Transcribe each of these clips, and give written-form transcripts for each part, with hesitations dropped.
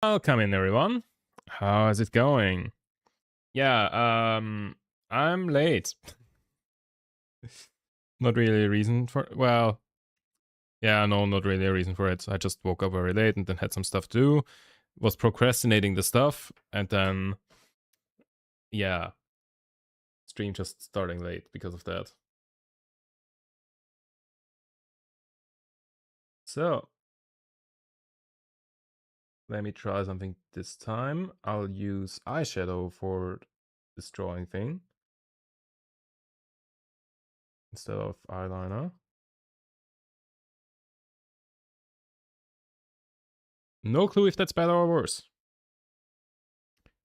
Welcome in, everyone. How is it going? Yeah, I'm late. Not really a reason for well, yeah, no, not really a reason for it. I just woke up very late and then had some stuff to do. Was procrastinating the stuff, and then yeah, stream just starting late because of that. So let me try something this time. I'll use eyeshadow for this drawing thing instead of eyeliner. No clue if that's better or worse.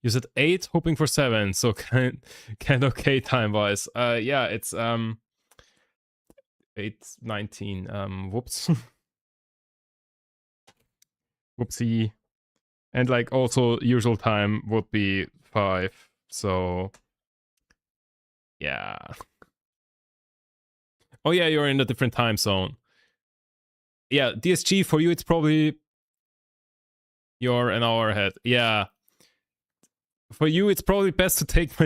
You said 8, hoping for 7, so kind okay time wise. Yeah, it's 8:19. Whoops. Whoopsie. And like also usual time would be 5. So yeah. Oh yeah, you're in a different time zone. Yeah, DSG for you it's probably you're an hour ahead. Yeah. For you it's probably best to take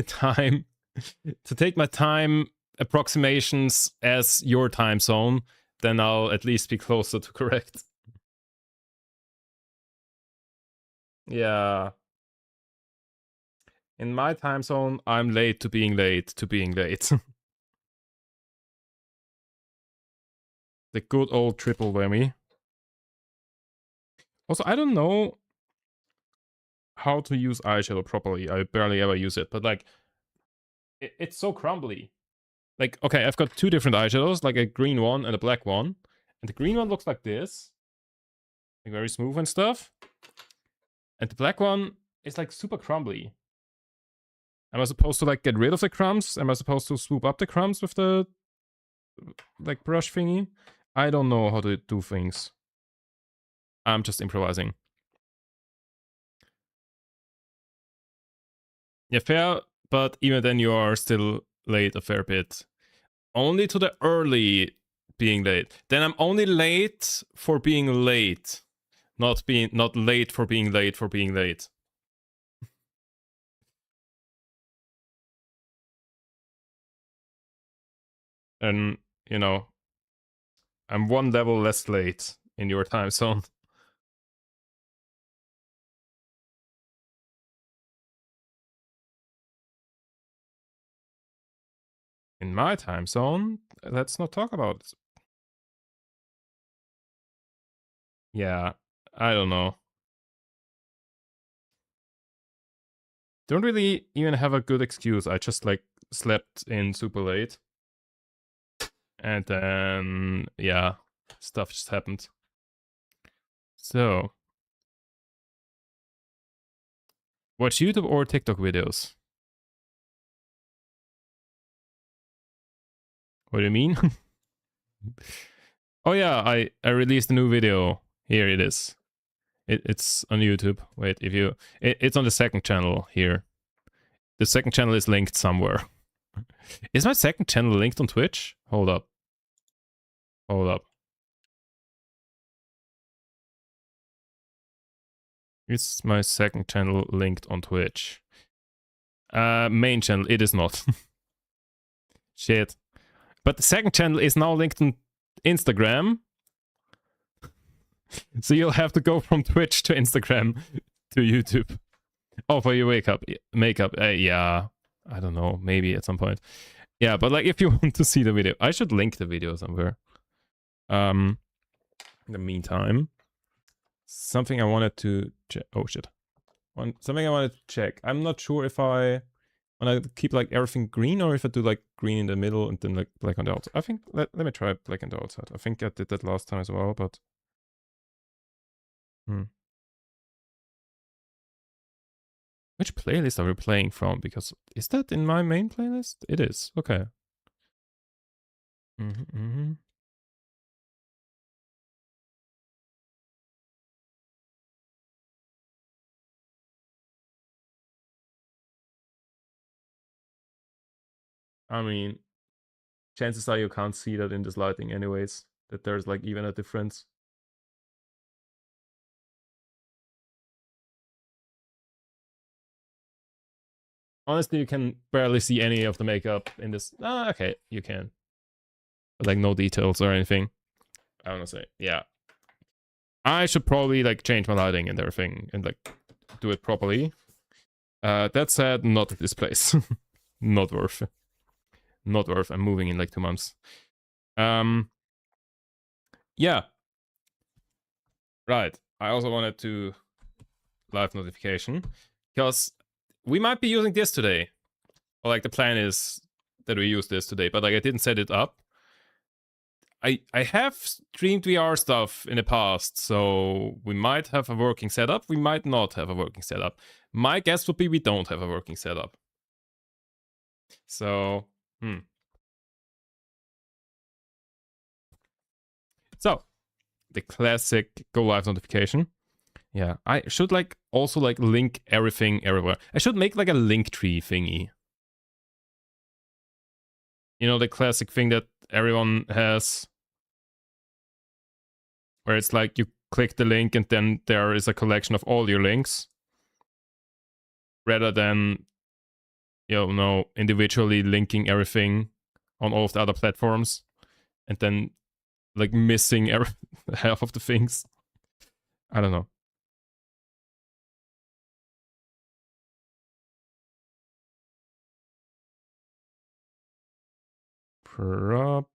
my time approximations as your time zone, then I'll at least be closer to correct. Yeah. In my time zone, I'm late to being late to being late. The good old triple whammy. Also, I don't know how to use eyeshadow properly. I barely ever use it, but like, it's so crumbly. Like, okay, I've got 2 different eyeshadows, like a green one and a black one. And the green one looks like this, like very smooth and stuff. And the black one is like super crumbly. Am I supposed to like get rid of the crumbs? Am I supposed to swoop up the crumbs with the like brush thingy? I don't know how to do things. I'm just improvising. Yeah, fair, but even then you are still late a fair bit. Only to the early being late. Then I'm only late for being late. Not late for being late for being late. And, you know, I'm 1 level less late in your time zone. In my time zone, let's not talk about it. Yeah, I don't know. Don't really even have a good excuse. I just like slept in super late. And then, yeah, stuff just happened. So, watch YouTube or TikTok videos? What do you mean? Oh yeah, I released a new video. Here it is. It's on YouTube. Wait, if you... it's on the second channel here. The second channel is linked somewhere. Is my second channel linked on Twitch? Hold up. Hold up. Is my second channel linked on Twitch? Main channel, it is not. Shit. But the second channel is now linked on Instagram. So you'll have to go from Twitch to Instagram to YouTube. Oh, for your makeup. Yeah, I don't know. Maybe at some point. Yeah, but like if you want to see the video, I should link the video somewhere. In the meantime, something I wanted to check. Oh shit. Something I wanted to check. I'm not sure if I want to keep like everything green or if I do like green in the middle and then like black on the outside. I think let me try black on the outside. I think I did that last time as well, but which playlist are we playing from? Because is that in my main playlist? It is. Okay. I mean, chances are you can't see that in this lighting anyways, that there's like even a difference. Honestly, you can barely see any of the makeup in this. Okay, you can. But like no details or anything. I want to say, yeah. I should probably like change my lighting and everything and like do it properly. That said, not at this place. Not worth. Not worth. I'm moving in like 2 months. Yeah. Right. I also wanted to live notification because we might be using this today. Or like the plan is that we use this today, but like I didn't set it up. I have streamed VR stuff in the past, so we might have a working setup. We might not have a working setup. My guess would be we don't have a working setup. So, So, the classic go live notification. Yeah, I should like also like link everything everywhere. I should make like a link tree thingy. You know, the classic thing that everyone has, where it's like you click the link and then there is a collection of all your links, rather than, you know, individually linking everything on all of the other platforms and then like missing half of the things. I don't know. Prop.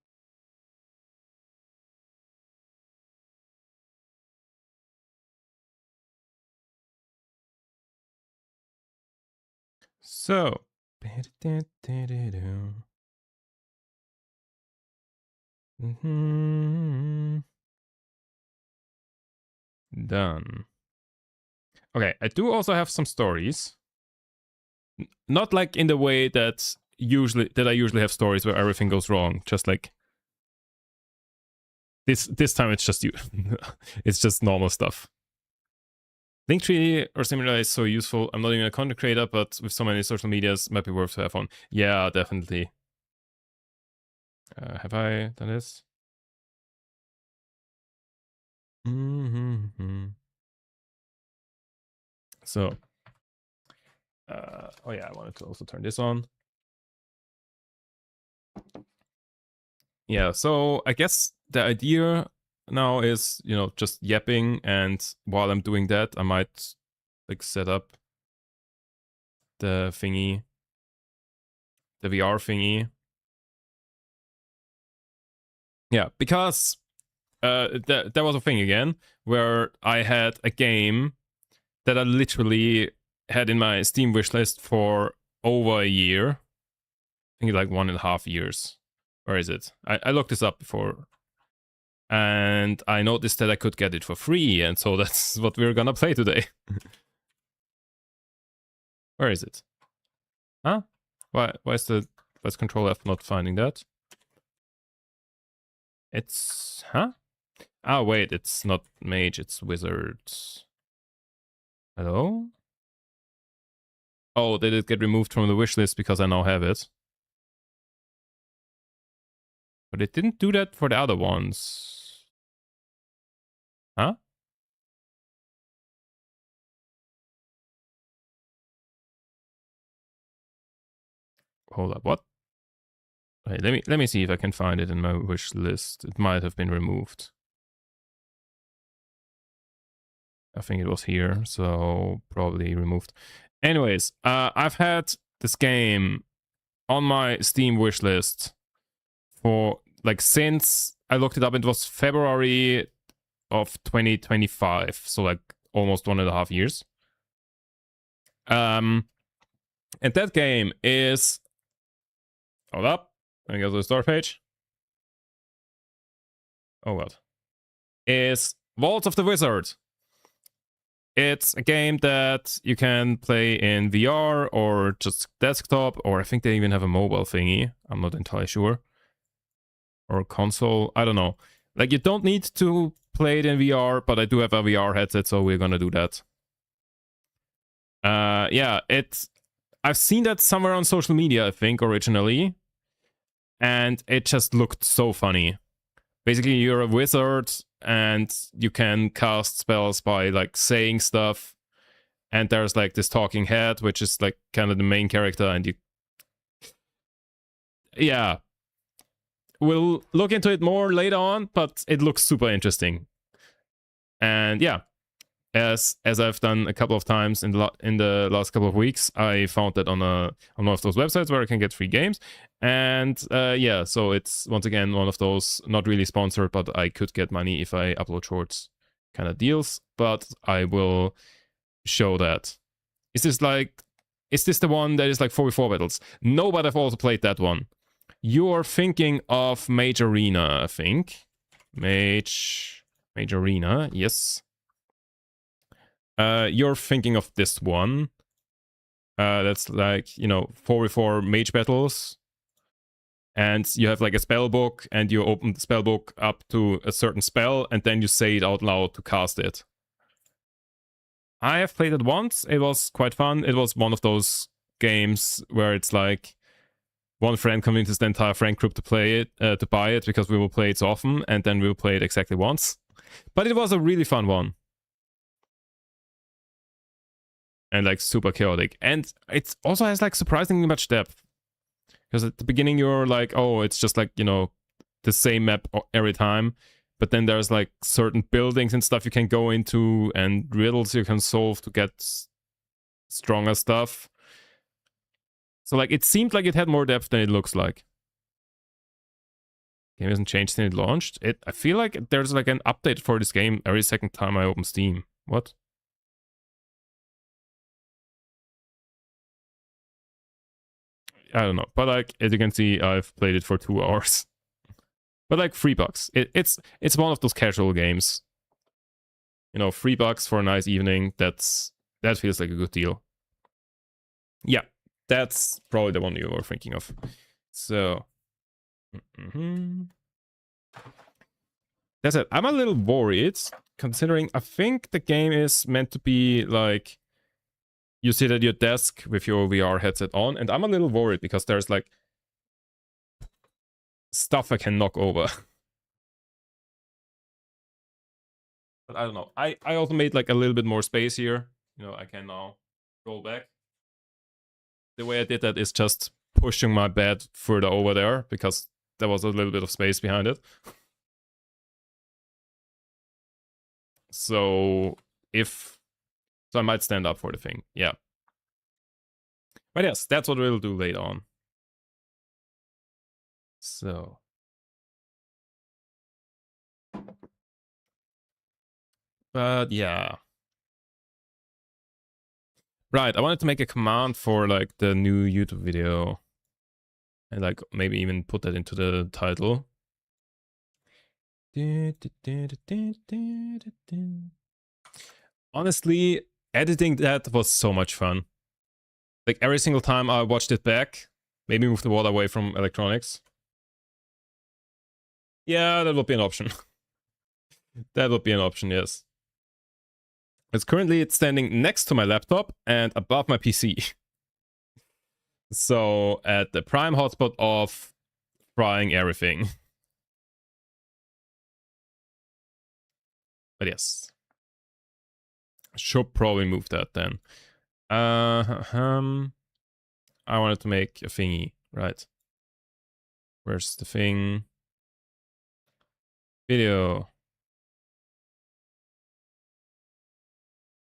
So. Done. Okay, I do also have some stories. Not like in the way that I usually have stories where everything goes wrong. Just like this time it's just you. It's just normal stuff. Linktree or similar is so useful. I'm not even a content creator, but with so many social medias, might be worth to have on. Yeah, definitely. Have I done this? So, oh yeah, I wanted to also turn this on. Yeah, so I guess the idea now is, you know, just yapping, and while I'm doing that, I might like set up the thingy, the VR thingy. Yeah, because there was a thing again where I had a game that I literally had in my Steam wishlist for over a year. I think like 1.5 years. Where is it? I looked this up before. And I noticed that I could get it for free, and so that's what we're gonna play today. Where is it? Huh? Why is Control F not finding that? It's... Huh? Ah, wait, it's not Mage, it's Wizard. Hello? Oh, did it get removed from the wishlist because I now have it? But it didn't do that for the other ones. Huh? Hold up, what? Wait, let me see if I can find it in my wish list. It might have been removed. I think it was here, so probably removed. Anyways, I've had this game on my Steam wishlist for like since I looked it up. It was February of 2025, so like almost 1.5 years. And that game is, hold up, let me go to the start page. Oh god, is Vault of the Wizard. It's a game that you can play in VR or just desktop, or I think they even have a mobile thingy. I'm not entirely sure. Or console, I don't know. Like, you don't need to play it in VR, but I do have a VR headset, so we're gonna do that. Yeah, I've seen that somewhere on social media, I think, originally. And it just looked so funny. Basically, you're a wizard, and you can cast spells by, like, saying stuff. and there's like this talking head, which is like kind of the main character, and you, yeah, we'll look into it more later on, but it looks super interesting. And yeah, as I've done a couple of times in the last couple of weeks, I found that on one of those websites where I can get free games. And yeah, so it's once again one of those not really sponsored, but I could get money if I upload shorts kind of deals. But I will show that. Is this the one that is like 4v4 battles? No, but I've also played that one. You're thinking of Mage Arena, I think. Mage Arena, yes. You're thinking of this one. That's like, you know, 4v4 mage battles. And you have like a spell book, and you open the spell book up to a certain spell, and then you say it out loud to cast it. I have played it once. It was quite fun. It was one of those games where it's like one friend convinces the entire friend group to play it, to buy it, because we will play it so often, and then we'll play it exactly once. But it was a really fun one. And like super chaotic. And it also has like surprisingly much depth. Because at the beginning you're like, oh, it's just like, you know, the same map every time. But then there's like certain buildings and stuff you can go into, and riddles you can solve to get stronger stuff. So like it seemed like it had more depth than it looks like. Game hasn't changed since it launched. I feel like there's like an update for this game every second time I open Steam. What? I don't know, but like as you can see, I've played it for 2 hours. But like $3. It's one of those casual games. You know, $3 for a nice evening. That feels like a good deal. Yeah, that's probably the one you were thinking of. So, that's it. I'm a little worried, considering I think the game is meant to be like you sit at your desk with your VR headset on, and I'm a little worried because there's like stuff I can knock over. But I don't know. I also made like a little bit more space here. You know, I can now roll back. The way I did that is just pushing my bed further over there, because there was a little bit of space behind it. So I might stand up for the thing. Yeah. But yes, that's what we'll do later on. So. But yeah. Right, I wanted to make a command for like the new YouTube video. And like maybe even put that into the title. Honestly, editing that was so much fun. Like every single time I watched it back, maybe move the water away from electronics. Yeah, that would be an option. That would be an option, yes. It's currently standing next to my laptop and above my PC. So at the prime hotspot of frying everything. But yes. Should probably move that then. I wanted to make a thingy, right? Where's the thing? Video.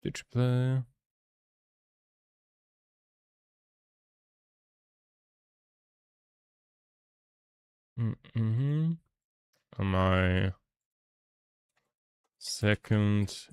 Did you play? On my second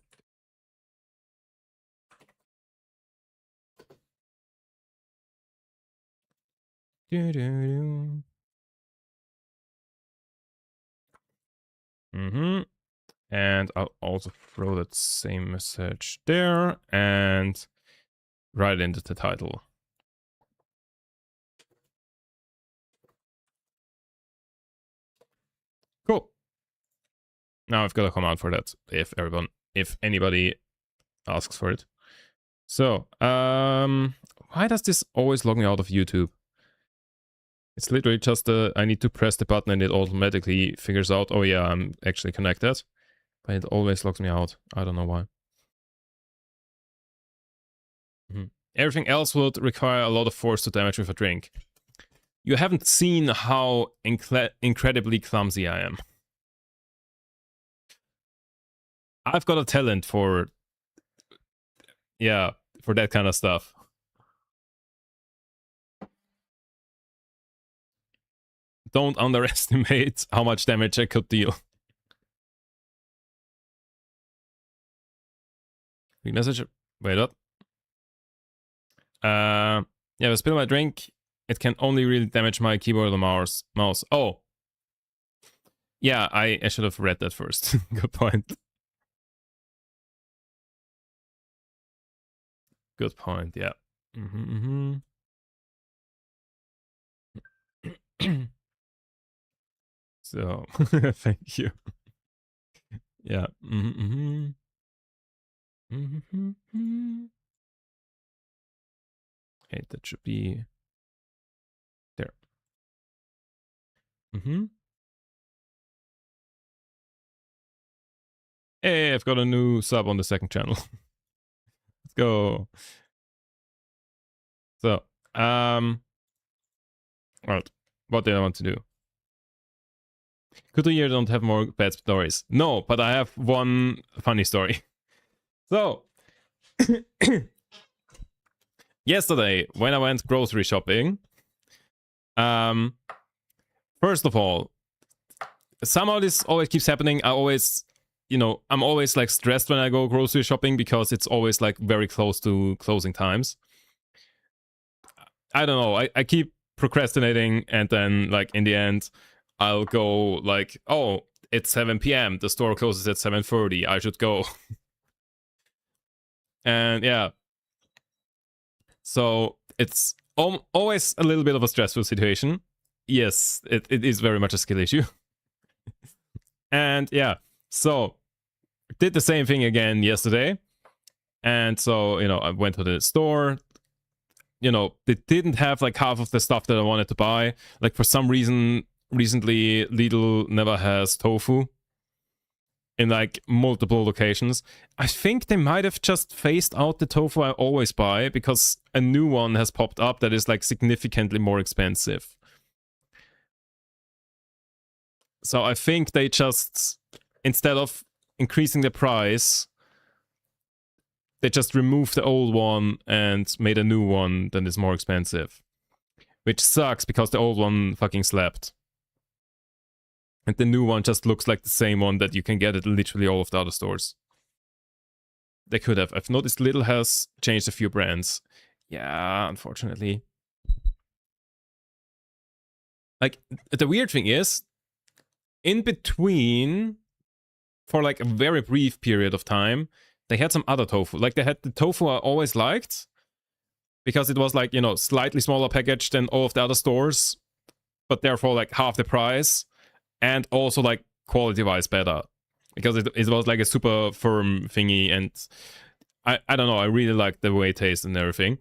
And I'll also throw that same message there and write it into the title. Cool. Now I've got a command for that if anybody asks for it. So, why does this always log me out of YouTube? It's literally just I need to press the button and it automatically figures out, oh yeah, I'm actually connected. But it always logs me out. I don't know why. Everything else would require a lot of force to damage with a drink. You haven't seen how incredibly clumsy I am. I've got a talent for, yeah, for that kind of stuff. Don't underestimate how much damage I could deal. Big message. Wait up. Yeah, if I spill my drink, it can only really damage my keyboard or mouse. Oh. Yeah, I should have read that first. Good point. Good point, yeah. So, thank you. Yeah. Okay, that should be there. Hey, I've got a new sub on the second channel. Let's go. So, alright. What did I want to do? Could the year don't have more bad stories? No, but I have one funny story. So, yesterday, when I went grocery shopping, first of all, somehow this always keeps happening. I'm always like stressed when I go grocery shopping because it's always like very close to closing times. I don't know. I keep procrastinating, and then like in the end, I'll go like, oh, it's 7 p.m. The store closes at 7:30. I should go. And yeah. So it's always a little bit of a stressful situation. Yes, it is very much a skill issue. And yeah, so did the same thing again yesterday. And so, I went to the store. They didn't have like half of the stuff that I wanted to buy. Like for some reason, recently Lidl never has tofu in like multiple locations. I think they might have just phased out the tofu I always buy because a new one has popped up that is like significantly more expensive. So I think they just, instead of increasing the price, they just removed the old one and made a new one that is more expensive. Which sucks because the old one fucking slapped. And the new one just looks like the same one that you can get at literally all of the other stores. They could have. I've noticed Lidl has changed a few brands. Yeah, unfortunately. Like, the weird thing is, in between, for like a very brief period of time, they had some other tofu. Like, they had the tofu I always liked, because it was like, slightly smaller package than all of the other stores, but therefore like half the price, and also like quality-wise better, because it was like a super firm thingy, and I don't know, I really liked the way it tastes and everything.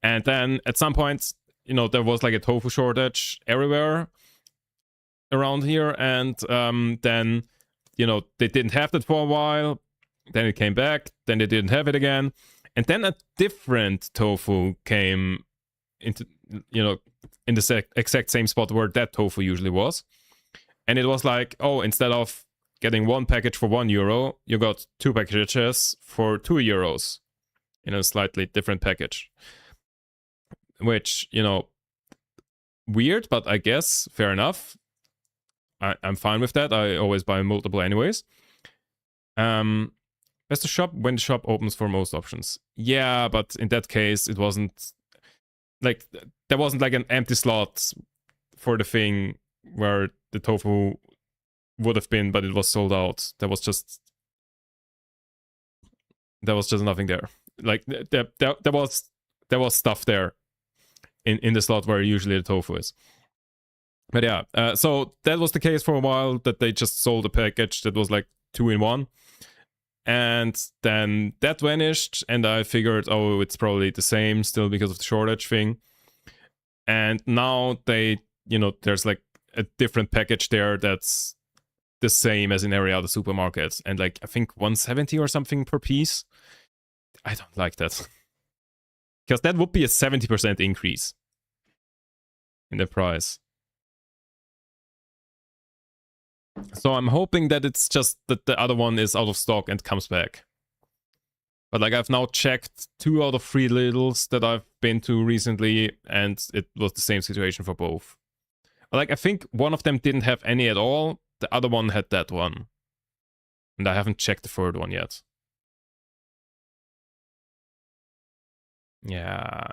And then at some point, there was like a tofu shortage everywhere around here, and then, they didn't have that for a while, then it came back, then they didn't have it again, and then a different tofu came into, in the exact same spot where that tofu usually was. And it was like, oh, instead of getting one package for €1, you got two packages for €2 in a slightly different package. Which, weird, but I guess fair enough. I'm fine with that. I always buy multiple anyways. Best to shop when the shop opens for most options. Yeah, but in that case, it wasn't like, there wasn't like an empty slot for the thing where the tofu would have been, but it was sold out. There was just nothing there. Like there was stuff there in the slot where usually the tofu is. But yeah, so that was the case for a while, that they just sold a package that was like 2 in 1. And then that vanished, and I figured, oh, it's probably the same still because of the shortage thing. And now they, there's like a different package there that's the same as in every other supermarket, and like I think 170 or something per piece. I don't like that. Because that would be a 70% increase in the price. So I'm hoping that it's just that the other one is out of stock and comes back. But like I've now checked 2 out of 3 Lidls that I've been to recently, and it was the same situation for both. Like I think one of them didn't have any at all, the other one had that one. And I haven't checked the third one yet. Yeah.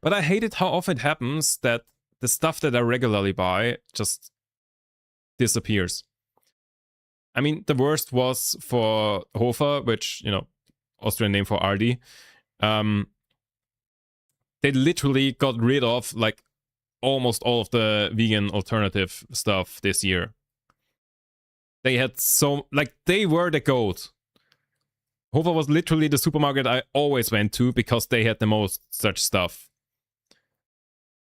But I hate it how often it happens that the stuff that I regularly buy just disappears. I mean, the worst was for Hofer, which, you know, Austrian name for Aldi. They literally got rid of like almost all of the vegan alternative stuff this year. They had so, like, they were the goat. Hofer was literally the supermarket I always went to because they had the most such stuff.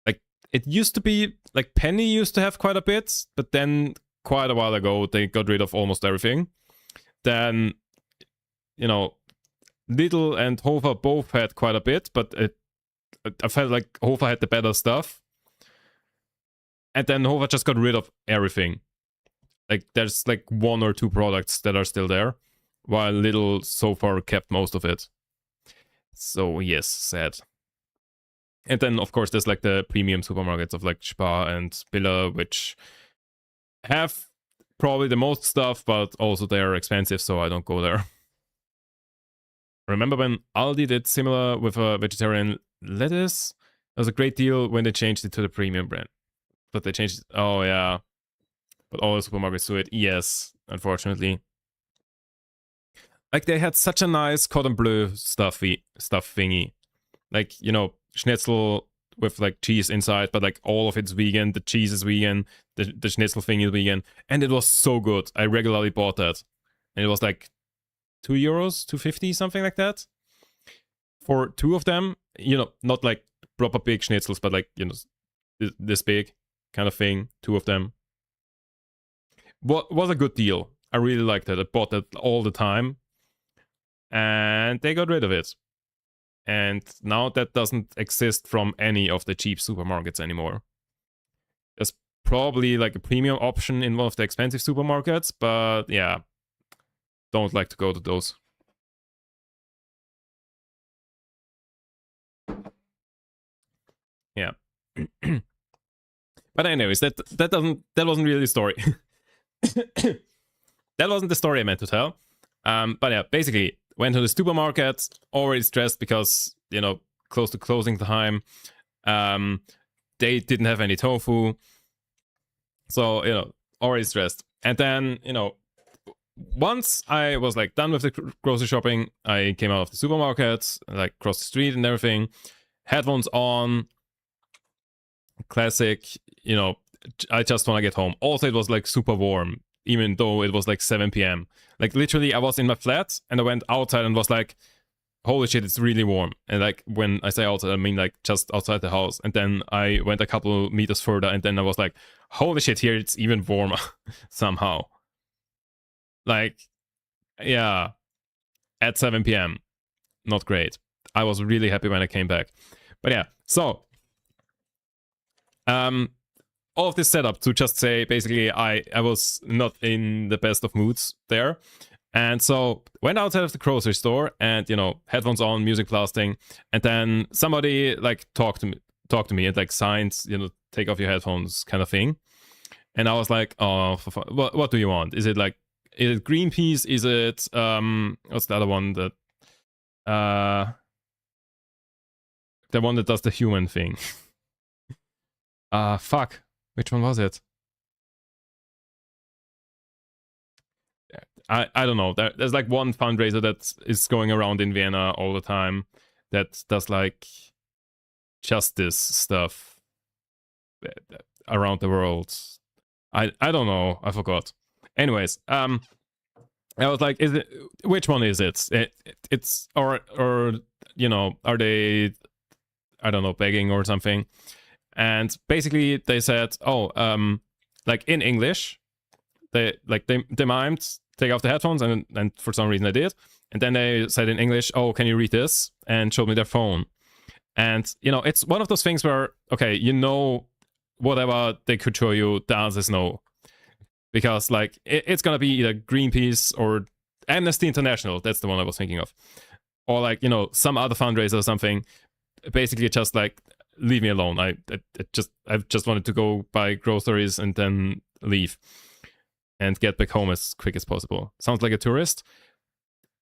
Like, it used to be, like, Penny used to have quite a bit, but then quite a while ago, they got rid of almost everything. Then, you know, Lidl and Hofer both had quite a bit, but I felt like Hofer had the better stuff. And then Hofer just got rid of everything. Like, there's like 1 or 2 products that are still there, while Lidl so far kept most of it. So, yes, sad. And then, of course, there's like the premium supermarkets of like Spar and Billa, which have probably the most stuff, but also they're expensive, so I don't go there. Remember when Aldi did similar with a vegetarian lettuce? It was a great deal when they changed it to the premium brand. But they changed it. Oh, yeah. But all the supermarkets do it. Yes, unfortunately. Like, they had such a nice cordon bleu stuff thingy. Like, you know, schnitzel with like cheese inside, but like all of it's vegan. The cheese is vegan. The schnitzel thing is vegan. And it was so good. I regularly bought that. And it was like €2, 2.50, something like that. For 2 of them, you know, not like proper big schnitzels, but like, you know, this big kind of thing. 2 of them. What was a good deal. I really liked it. I bought that all the time. And they got rid of it. And now that doesn't exist from any of the cheap supermarkets anymore. There's probably like a premium option in one of the expensive supermarkets, but yeah, don't like to go to those. Yeah. But anyways, that wasn't really the story. That wasn't the story I meant to tell. But yeah, basically, went to the supermarket, already stressed because, you know, close to closing time. They didn't have any tofu. So, you know, already stressed. And then, you know, once I was like done with the grocery shopping, I came out of the supermarket, like crossed the street and everything, headphones on, classic, you know, I just want to get home. Also, it was like super warm, even though it was like 7 p.m. Like literally, I was in my flat and I went outside and was like, holy shit, it's really warm. And like when I say outside, I mean like just outside the house. And then I went a couple meters further and then I was like, holy shit, here it's even warmer somehow. Like, yeah, at 7 p.m. Not great. I was really happy when I came back. But yeah, so all of this setup to just say basically I was not in the best of moods there. And so went outside of the grocery store and, you know, headphones on, music blasting, and then somebody like talked to me and like signed, you know, take off your headphones kind of thing. And I was like, oh, what do you want? Is it Greenpeace? Is it what's the other one that the one that does the human thing? Fuck. Which one was it? I don't know. There's like one fundraiser that is going around in Vienna all the time that does like justice stuff around the world. I don't know. I forgot. Anyways, I was like, which one is it? It's or you know, are they, I don't know, begging or something? And basically they said, oh, like in English, they mimed take off the headphones, and for some reason I did. And then they said in English, "Oh, can you read this?" and showed me their phone. And it's one of those things where, okay, whatever they could show you, the answer is no, because like it's gonna be either Greenpeace or Amnesty International. That's the one I was thinking of, or like some other fundraiser or something. Basically, just like leave me alone. I just wanted to go buy groceries and then leave and get back home as quick as possible. Sounds like a tourist.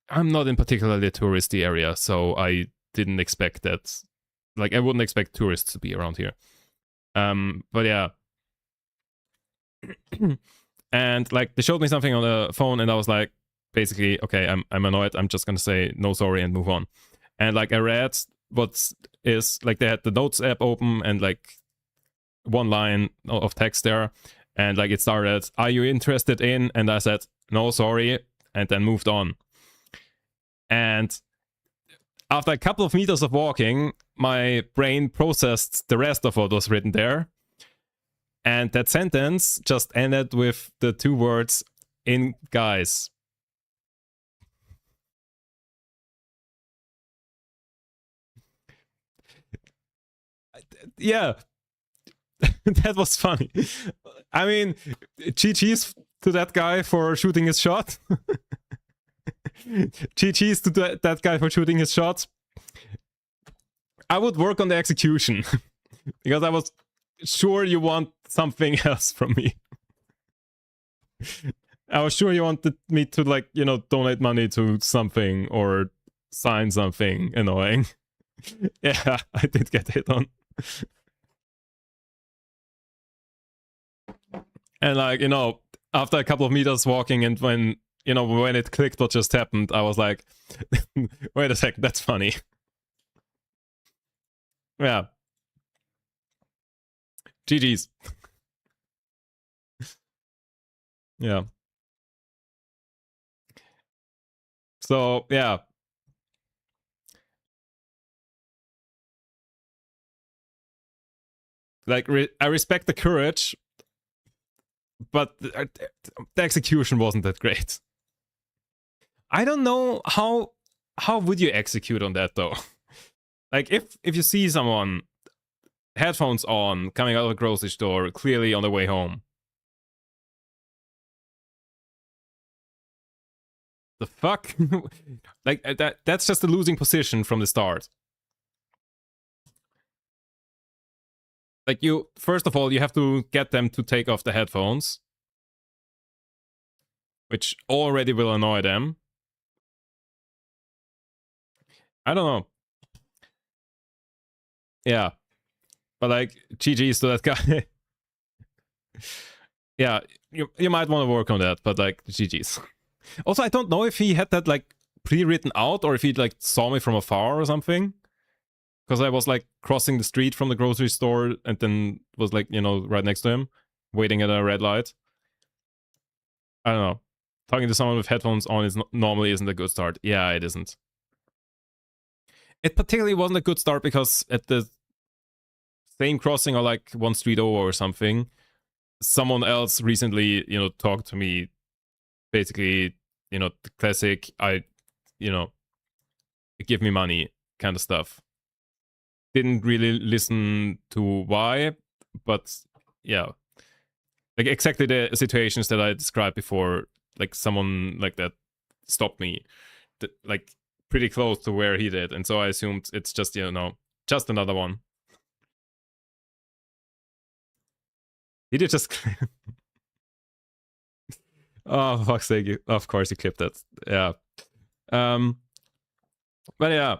I'm not in particularly a touristy area, so I didn't expect that. Like, I wouldn't expect tourists to be around here. But yeah. And like they showed me something on the phone, and I was like, basically, okay, I'm annoyed. I'm just gonna say no, sorry, and move on. And like I read what is like they had the Notes app open and like one line of text there, and like it started, "Are you interested in?" And I said no, sorry, and then moved on. And after a couple of meters of walking, my brain processed the rest of what was written there. And that sentence just ended with the two words, "in guys." Yeah, that was funny. I mean, GG's to that guy for shooting his shot. GG's to that guy for shooting his shot. I would work on the execution because I was sure you want something else from me. I was sure you wanted me to like, donate money to something or sign something annoying. Yeah, I did get hit on. And like, after a couple of meters walking and when it clicked what just happened, I was like, wait a second, that's funny. Yeah. GG's. Yeah. So, yeah. Like, I respect the courage, but the execution wasn't that great. I don't know how would you execute on that though? Like if you see someone headphones on coming out of a grocery store clearly on the way home, the fuck? Like that's just a losing position from the start. Like first of all, you have to get them to take off the headphones, which already will annoy them. I don't know. Yeah. But like GG's to that guy. Yeah, you might want to work on that, but like GG's. Also, I don't know if he had that like pre-written out or if he like saw me from afar or something. Because I was like crossing the street from the grocery store and then was like, right next to him, waiting at a red light. I don't know. Talking to someone with headphones on normally isn't a good start. Yeah, it isn't. It particularly wasn't a good start because at the same crossing or like one street over or something, someone else recently, talked to me. Basically, the classic, give me money kind of stuff. Didn't really listen to why, but yeah. Like exactly the situations that I described before, like someone like that stopped me, like pretty close to where he did. And so I assumed it's just, just another one. He did just... Oh, fuck's sake. Of course he clipped that. Yeah. But yeah.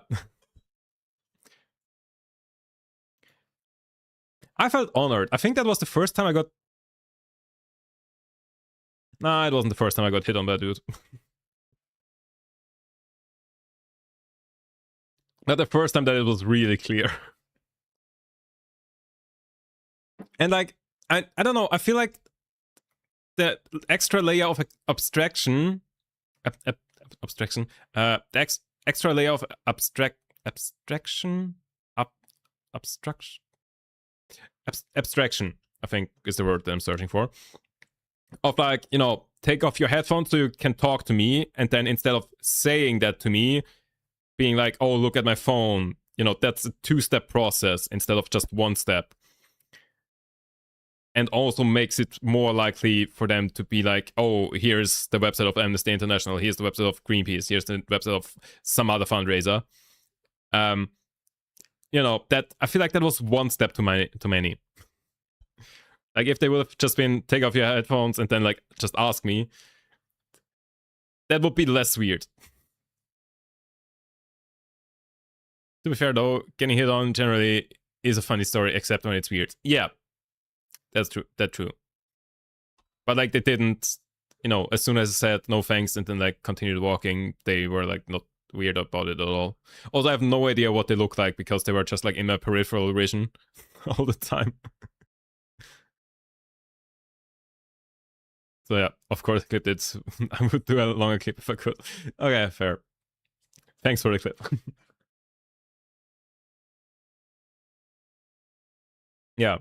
I felt honored. I think that was the first time I got... Nah, it wasn't the first time I got hit on by a dude. Not the first time that it was really clear. And like, I don't know, I feel like the extra layer of abstraction... abstraction? The extra layer of abstraction? Abstraction, I think is the word that I'm searching for. of like, take off your headphones so you can talk to me, and then instead of saying that to me, being like, oh, look at my phone, that's a two-step process instead of just one step. And also makes it more likely for them to be like, oh, here's the website of Amnesty International, here's the website of Greenpeace, here's the website of some other fundraiser. Um, that I feel like that was one step too many. Like if they would have just been take off your headphones and then like just ask me, that would be less weird. To be fair though, getting hit on generally is a funny story, except when it's weird. Yeah, that's true. That's true. But like they didn't, as soon as I said no thanks and then like continued walking, they were like not weird about it at all. Also, I have no idea what they look like because they were just like in my peripheral vision all the time. So yeah, of course, clip it. I would do a longer clip if I could. Okay, fair. Thanks for the clip. Yeah.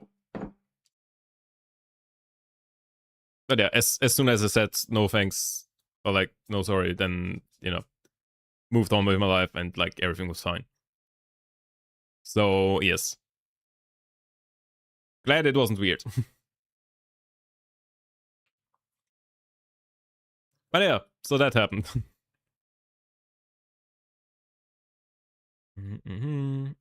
But yeah, as soon as I said no thanks or like no sorry, then moved on with my life and like everything was fine. So yes, glad it wasn't weird. But yeah, so that happened. Mm-hmm.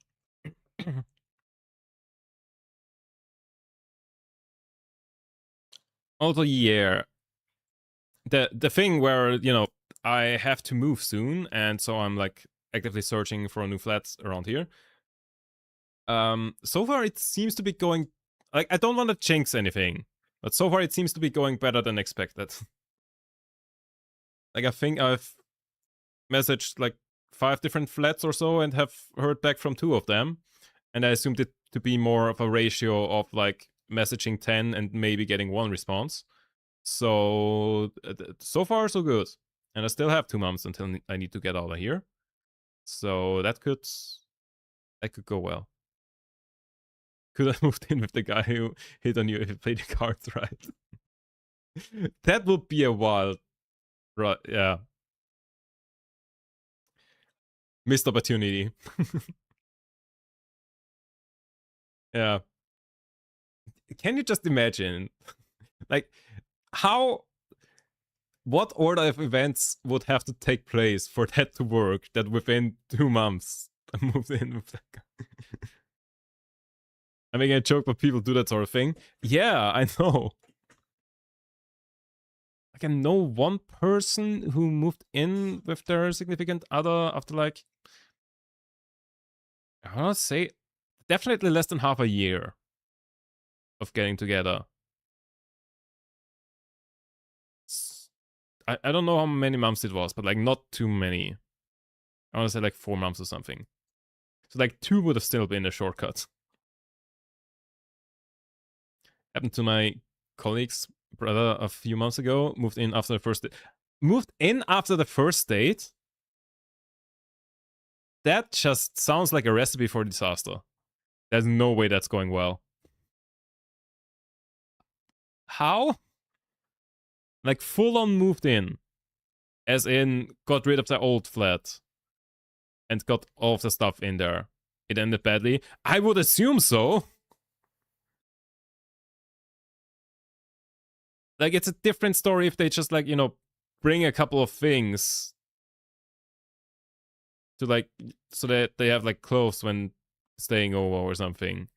Also, yeah, the thing where I have to move soon, and so I'm like actively searching for a new flat around here. So far it seems to be going like I don't want to jinx anything, but so far it seems to be going better than expected. Like I think I've messaged like 5 different flats or so and have heard back from 2 of them, and I assumed it to be more of a ratio of like messaging 10 and maybe getting 1 response. So so far so good, and I still have 2 months until I need to get out of here. So that could go well. Could have moved in with the guy who hit on you if you played the cards right. That would be a wild, right? Yeah, missed opportunity. Yeah, can you just imagine, like, how? What order of events would have to take place for that to work? That within 2 months I moved in with that guy. I mean, I joke, but people do that sort of thing. Yeah, I know. Like, I know one person who moved in with their significant other after like, I want to say, definitely less than half a year of getting together. I don't know how many months it was, but like not too many. I want to say like 4 months or something. So like 2 would have still been a shortcut. Happened to my colleague's brother a few months ago. Moved in after the first date. Moved in after the first date? That just sounds like a recipe for disaster. There's no way that's going well. How? Like full on moved in. As in got rid of the old flat and got all of the stuff in there. It ended badly. I would assume so. Like it's a different story if they just like, bring a couple of things to like so that they have like clothes when staying over or something.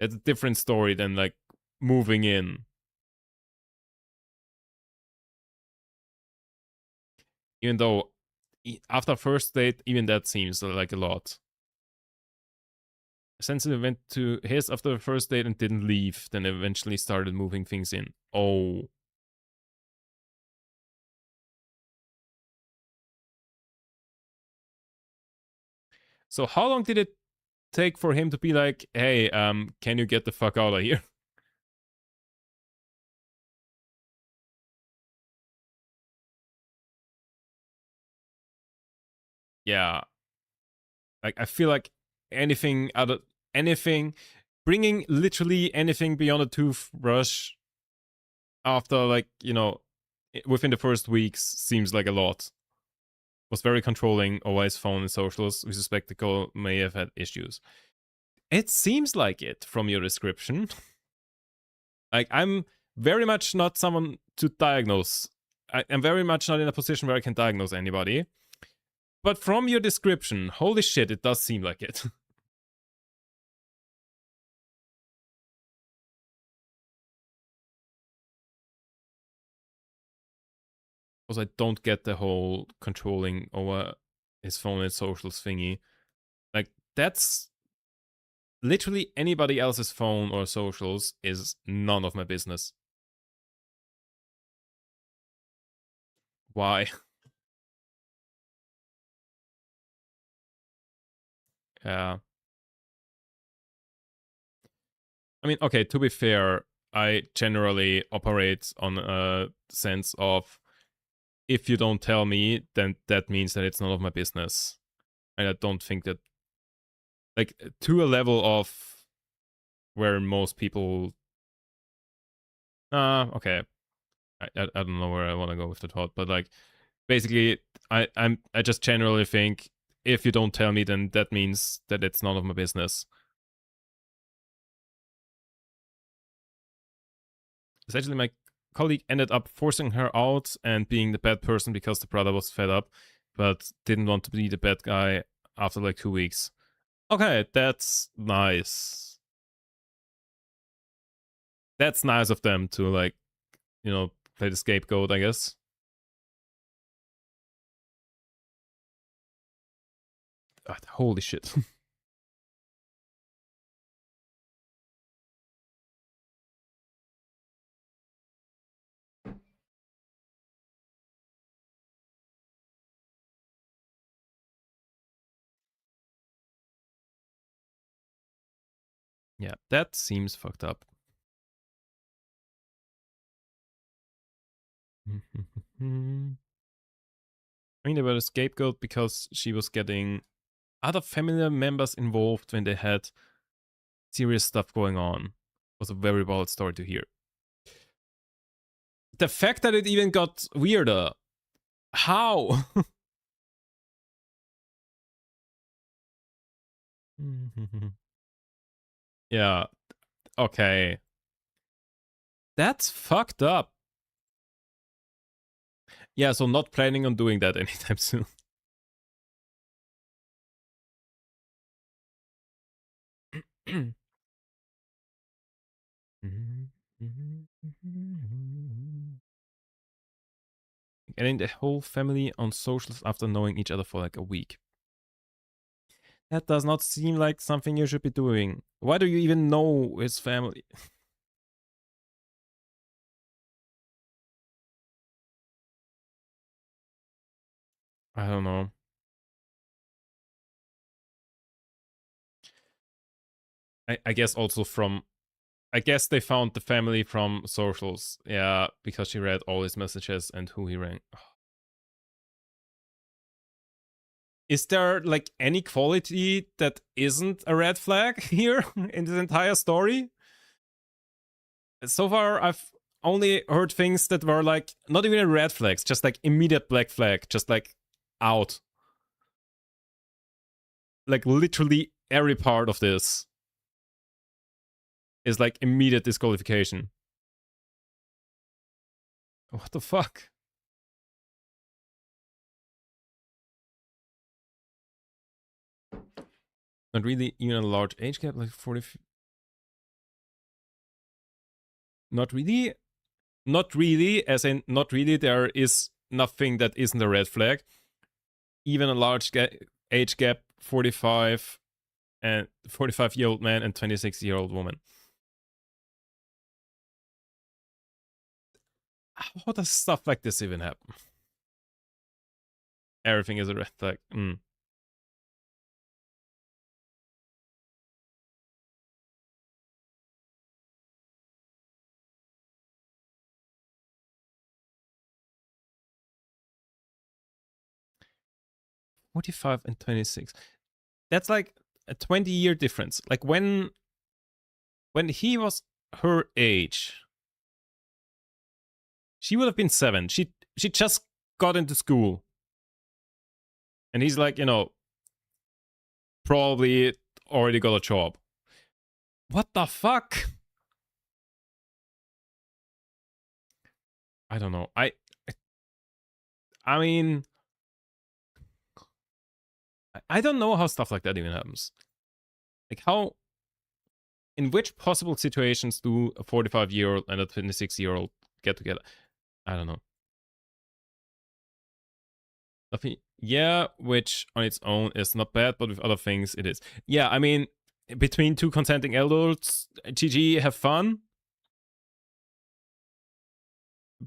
It's a different story than like moving in. Even though after first date, even that seems like a lot. Essentially went to his after the first date and didn't leave, then eventually started moving things in. Oh. So how long did it take for him to be like, hey, can you get the fuck out of here? Yeah. Like I feel like anything other anything bringing literally anything beyond a toothbrush after like, within the first weeks seems like a lot. Was very controlling over his phone and socials. We suspect the girl may have had issues. It seems like it from your description. Like, I'm very much not someone to diagnose. I'm very much not in a position where I can diagnose anybody. But from your description, holy shit, it does seem like it. Because I don't get the whole controlling over his phone and socials thingy. Like, that's literally anybody else's phone or socials is none of my business. Why? Yeah. I mean, okay, to be fair, I generally operate on a sense of if you don't tell me, then that means that it's none of my business. And I don't think that, like, to a level of where most people. Okay. I don't know where I want to go with the thought, but like, basically, I just generally think if you don't tell me, then that means that it's none of my business. Essentially, my colleague ended up forcing her out and being the bad person because the brother was fed up, but didn't want to be the bad guy after like 2 weeks. Okay, that's nice. That's nice of them to like, play the scapegoat, I guess. God, holy shit. Yeah, that seems fucked up. I mean, they were a scapegoat because she was getting other family members involved when they had serious stuff going on. It was a very wild story to hear. The fact that it even got weirder. How? Yeah, okay. That's fucked up. Yeah, so not planning on doing that anytime soon. Getting the whole family on socials after knowing each other for like a week. That does not seem like something you should be doing. Why do you even know his family? I don't know. I guess also from. I guess they found the family from socials. Yeah, because she read all his messages and who he rang. Is there like any quality that isn't a red flag here in this entire story? So far, I've only heard things that were like not even red flags, just like immediate black flag, just like out. Like literally every part of this is like immediate disqualification. What the fuck? Not really even a large age gap, like 40. Not really. Not really, as in, not really. There is nothing that isn't a red flag. Even a large age gap, 45 and 45-year-old man and 26-year-old woman. How does stuff like this even happen? Everything is a red flag. 45 and 26. That's like a 20-year difference. Like when he was her age, She would have been 7. She just got into school. And he's like, probably already got a job. What the fuck? I don't know. I mean, I don't know how stuff like that even happens. Like, how, in which possible situations do a 45-year-old and a 26-year-old get together? I don't know. Yeah, which on its own is not bad, but with other things it is. Yeah, I mean, between two consenting adults, GG, have fun.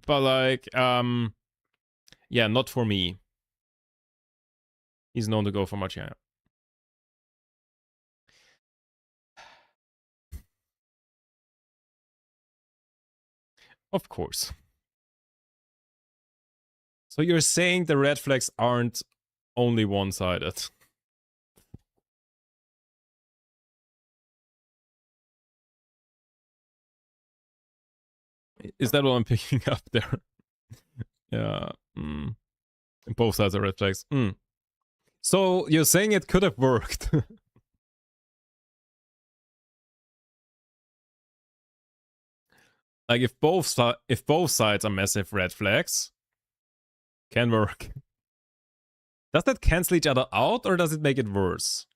But like, yeah, not for me. He's known to go for much, yeah. Of course. So you're saying the red flags aren't only one-sided? Is that what I'm picking up there? Yeah. Both sides are red flags. So you're saying it could have worked? Like if both sides are massive red flags, can work. Does that cancel each other out or does it make it worse?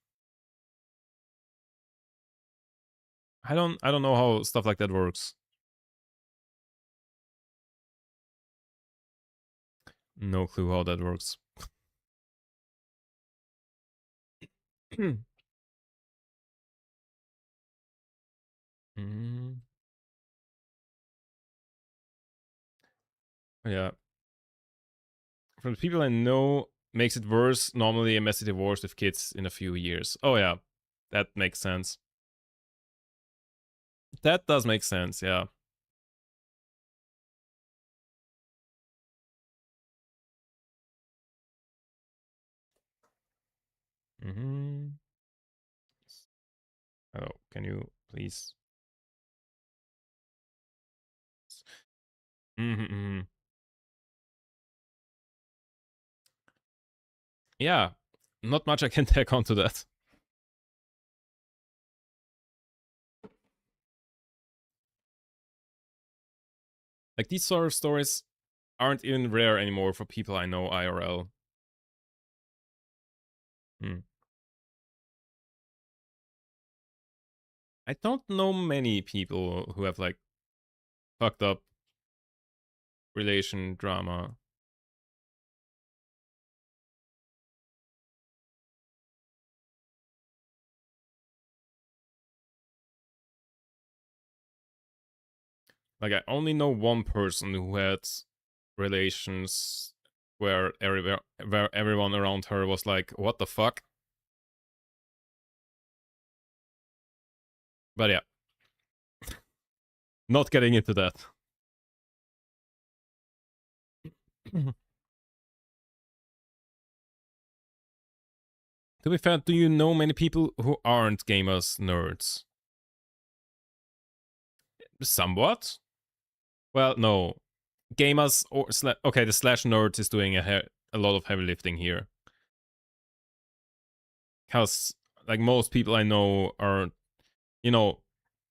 I don't know how stuff like that works. No clue how that works. Yeah. From the people I know, makes it worse. Normally a messy divorce with kids in a few years. Oh yeah, that makes sense. That does make sense, yeah. Oh, can you please? Yeah, not much I can tack onto that. Like these sort of stories aren't even rare anymore for people I know IRL. I don't know many people who have like fucked up relation drama. Like I only know one person who had relations where everyone around her was like, "What the fuck?" But yeah, not getting into that. To be fair, do you know many people who aren't gamers nerds? Somewhat. Well, no. Gamers or okay, the slash nerds is doing a lot of heavy lifting here. Because like most people I know are,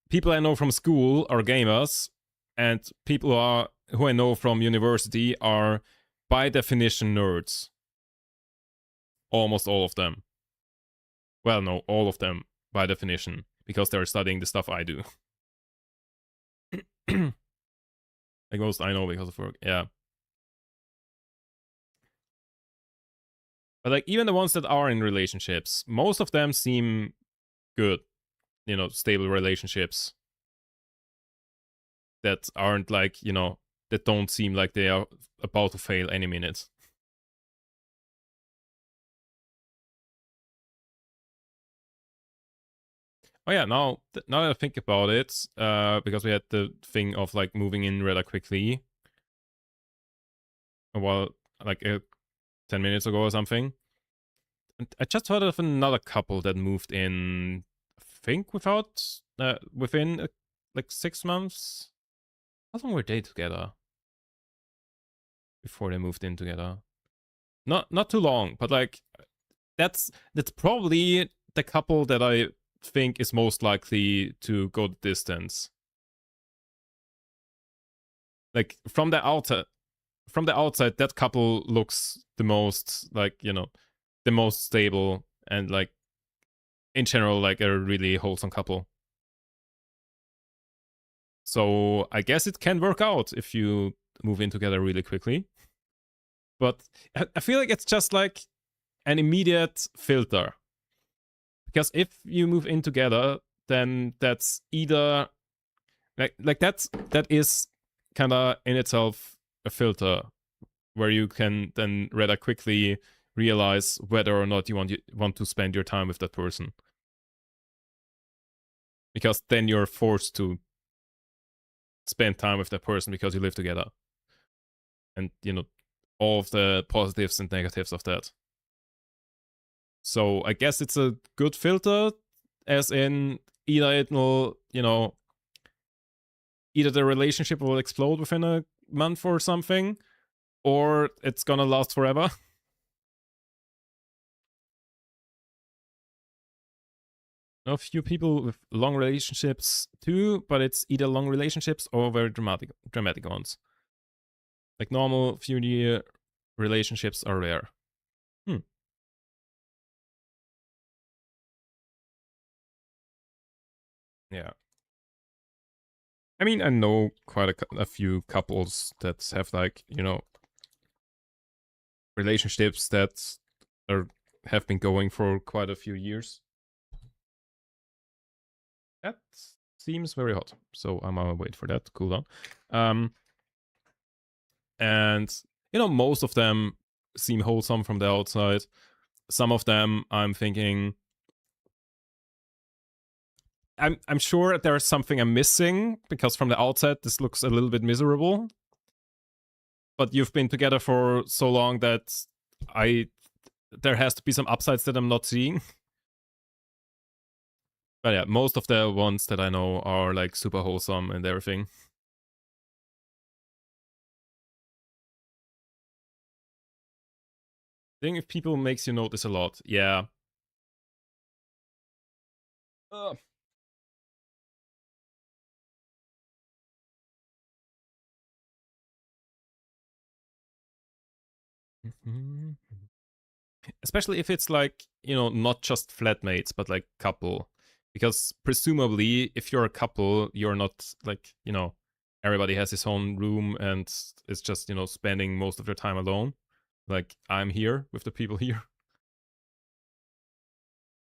people I know from school are gamers, and people who I know from university are by definition nerds. Almost all of them. Well, no, all of them by definition, because they're studying the stuff I do. Like most I know because of work, yeah. But like even the ones that are in relationships, most of them seem good, stable relationships that aren't like, that don't seem like they are about to fail any minute. Oh yeah, now that I think about it, because we had the thing of like moving in rather quickly, well, like 10 minutes ago or something. And I just heard of another couple that moved in, I think within like 6 months. How long were they together? before they moved in together. Not too long, but like that's probably the couple that I think is most likely to go the distance. Like from the outside, that couple looks the most like, you know, the most stable and like in general like a really wholesome couple. So I guess it can work out if you move in together really quickly. But I feel like it's just like an immediate filter. Because if you move in together, then that's either that is kind of in itself a filter where you can then rather quickly realize whether or not you want to spend your time with that person. Because then you're forced to spend time with that person because you live together. And, you know, all of the positives and negatives of that. So I guess it's a good filter, as in either it will, you know, either the relationship will explode within a month or something, or it's gonna last forever. A few people with long relationships too, but it's either long relationships or very dramatic ones. Like normal few year relationships are rare. Yeah. I mean, I know quite a few couples that have like, you know, relationships that are have been going for quite a few years. That seems very hot. So I'm gonna wait for that to cool down. And you know, most of them seem wholesome from the outside. Some of them I'm thinking I'm sure there's something I'm missing because from the outside this looks a little bit miserable. But you've been together for so long that there has to be some upsides that I'm not seeing. But yeah, most of the ones that I know are like super wholesome and everything. I think if people makes you notice a lot, yeah. Uh. Especially if it's like, you know, not just flatmates, but like couple. Because presumably, if you're a couple, you're not like, you know, everybody has his own room and it's just, you know, spending most of their time alone. Like, I'm here with the people here.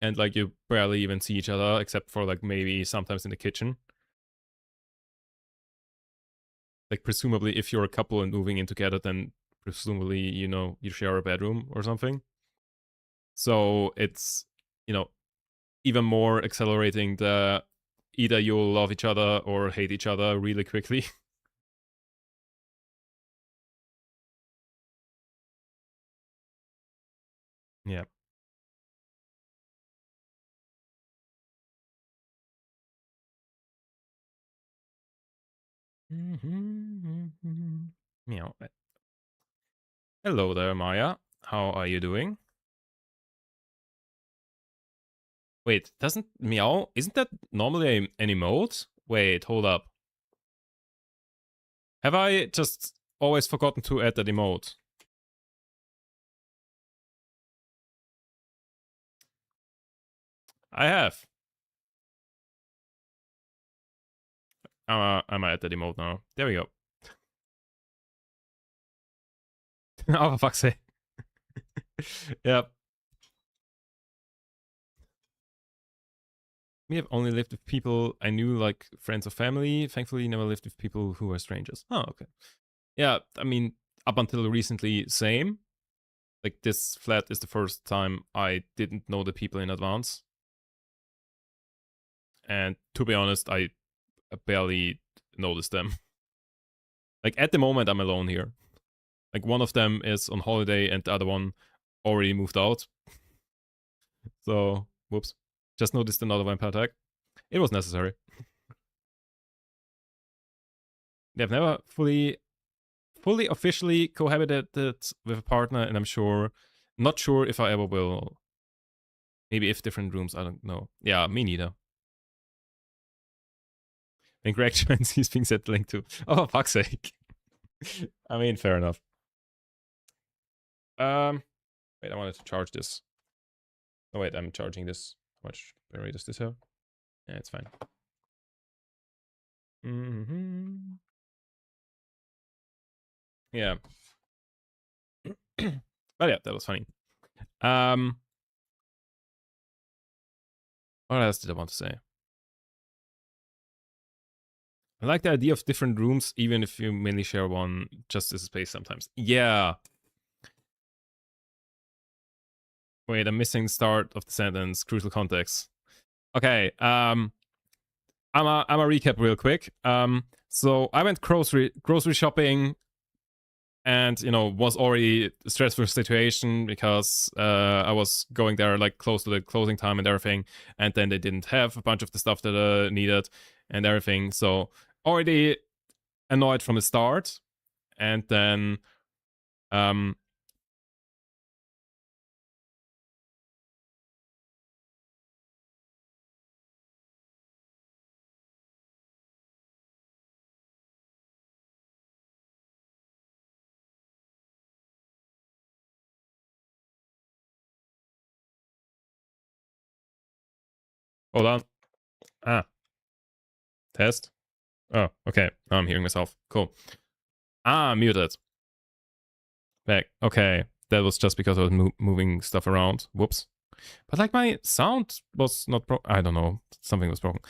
And like, you barely even see each other except for like maybe sometimes in the kitchen. Like, presumably, if you're a couple and moving in together, then presumably, you know, you share a bedroom or something. So it's, you know, even more accelerating the either you'll love each other or hate each other really quickly. Yeah. Meow. Hello there, Maya. How are you doing? Wait, doesn't meow? Isn't that normally an emote? Wait, hold up. Have I just always forgotten to add that emote? I have. I'm at that emote now. There we go. Oh, for fuck's sake. Yep. We have only lived with people I knew, like friends or family. Thankfully, never lived with people who were strangers. Oh, okay. Yeah, I mean, up until recently, same. Like, this flat is the first time I didn't know the people in advance. And to be honest, I barely noticed them. Like, at the moment, I'm alone here. Like, one of them is on holiday and the other one already moved out. So, whoops. Just noticed another vampire attack. It was necessary. They've never fully fully officially cohabited with a partner, and I'm not sure if I ever will. Maybe if different rooms, I don't know. Yeah, me neither. And Greg joins, he's being set the link to. Oh, fuck's sake. I mean, fair enough. Wait, I wanted to charge this. Oh wait, I'm charging this. How much battery does this have? Yeah, it's fine. Yeah. But yeah, that was funny. What else did I want to say? I like the idea of different rooms, even if you mainly share one, just as a space sometimes. Yeah. Wait, I'm missing the start of the sentence. Crucial context. Okay. I'm a recap real quick. So I went grocery shopping, and was already a stressful situation because I was going there like close to the closing time and everything, and then they didn't have a bunch of the stuff that I needed and everything. So already annoyed from the start, and then hold on. Test. Oh, okay. Now I'm hearing myself. Cool. Muted. Back. Okay. That was just because I was moving stuff around. Whoops. But like my sound was not I don't know. Something was broken.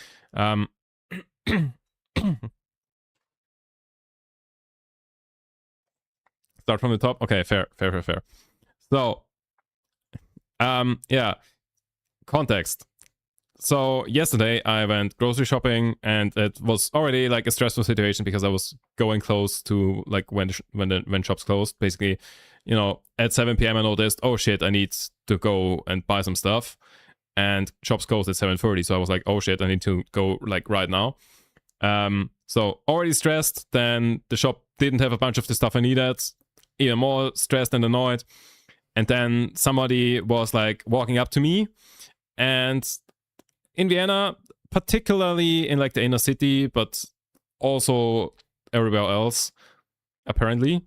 Start from the top. Okay, fair. So, yeah. Context. So yesterday I went grocery shopping, and it was already like a stressful situation because I was going close to like when shops closed. Basically, at 7 p.m. I noticed, oh shit, I need to go and buy some stuff, and shops closed at 7:30. So I was like, oh shit, I need to go like right now. So already stressed. Then the shop didn't have a bunch of the stuff I needed. Even more stressed and annoyed. And then somebody was like walking up to me, and in Vienna, particularly in like the inner city, but also everywhere else, apparently,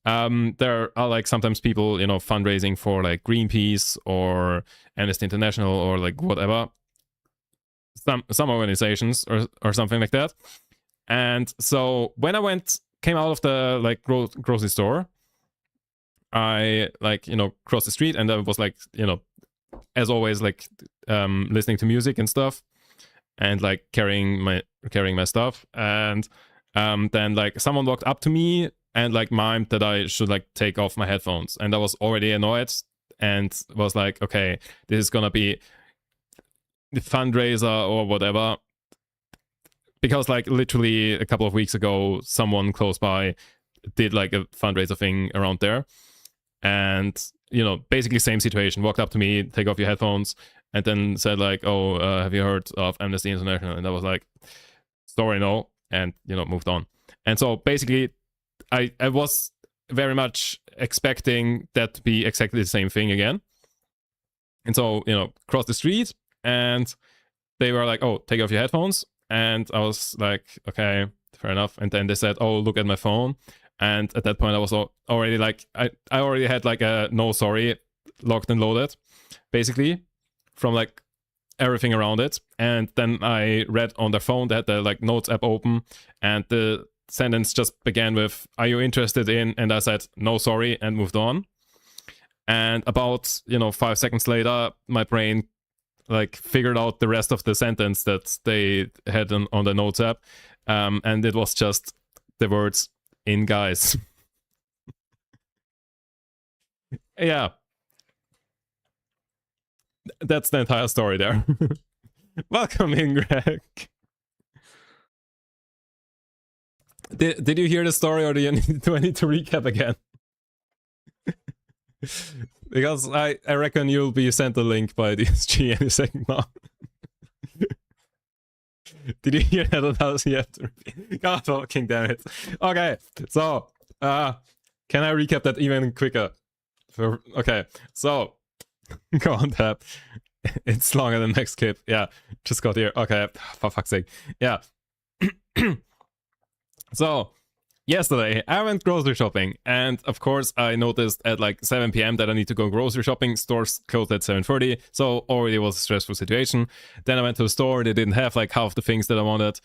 there are like sometimes people, fundraising for like Greenpeace or Amnesty International or like whatever, some organizations or something like that. And so when I came out of the like grocery store, I like crossed the street, and I was like as always like listening to music and stuff, and like carrying my stuff, and then like someone walked up to me and like mimed that I should like take off my headphones, and I was already annoyed and was like, okay, this is gonna be the fundraiser or whatever, because like literally a couple of weeks ago someone close by did like a fundraiser thing around there, and basically same situation, walked up to me, take off your headphones, and then said like, oh, have you heard of Amnesty International? And I was like, sorry, no, and moved on. And so basically I was very much expecting that to be exactly the same thing again. And so crossed the street, and they were like, oh, take off your headphones, and I was like, okay, fair enough. And then they said, oh, look at my phone. And at that point I was already like, I already had like a no sorry locked and loaded, basically, from like everything around it. And then I read on their phone, they had the like notes app open, and the sentence just began with, are you interested in? And I said, no sorry, and moved on. And about 5 seconds later, my brain like figured out the rest of the sentence that they had on the notes app, and it was just the words, in guys. Yeah, that's the entire story there. Welcome in, Greg. Did you hear the story, or do I need to recap again? Because I reckon you'll be sent a link by DSG any second now. Did you hear that? You have to repeat. God fucking damn it. Okay, so Can I recap that even quicker? Okay, so go on tab. It's longer than next clip. Yeah, just got here. Okay, for fuck's sake. Yeah. So yesterday I went grocery shopping, and of course I noticed at like 7 p.m. that I need to go grocery shopping. Stores closed at 7:30, so already was a stressful situation. Then I went to the store; they didn't have like half the things that I wanted,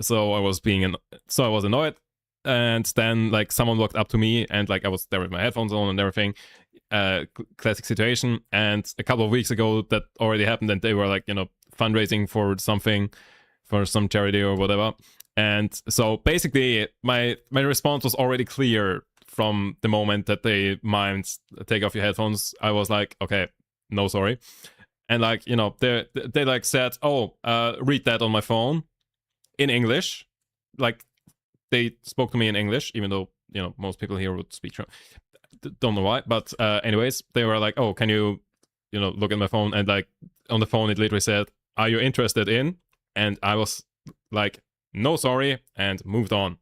so I was annoyed. And then like someone walked up to me, and like I was there with my headphones on and everything. Classic situation. And a couple of weeks ago, that already happened, and they were like, fundraising for something, for some charity or whatever. And so basically, my response was already clear from the moment that they mimed take off your headphones. I was like, okay, no, sorry. And like, they like said, oh, read that on my phone in English. Like, they spoke to me in English, even though, most people here would speak. Don't know why, but anyways, they were like, oh, can you, look at my phone? And like on the phone, it literally said, are you interested in? And I was like, no, sorry, and moved on.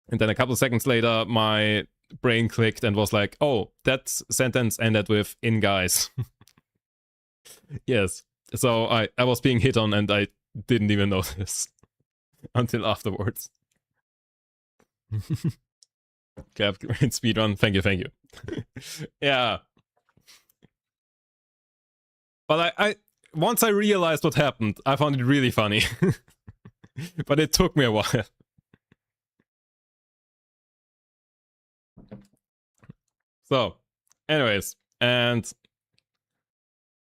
And then a couple of seconds later, my brain clicked and was like, oh, that sentence ended with in guys. Yes. So I was being hit on and I didn't even notice until afterwards. Okay, speedrun. Thank you. Yeah. But I once I realized what happened, I found it really funny. But it took me a while. So, anyways, and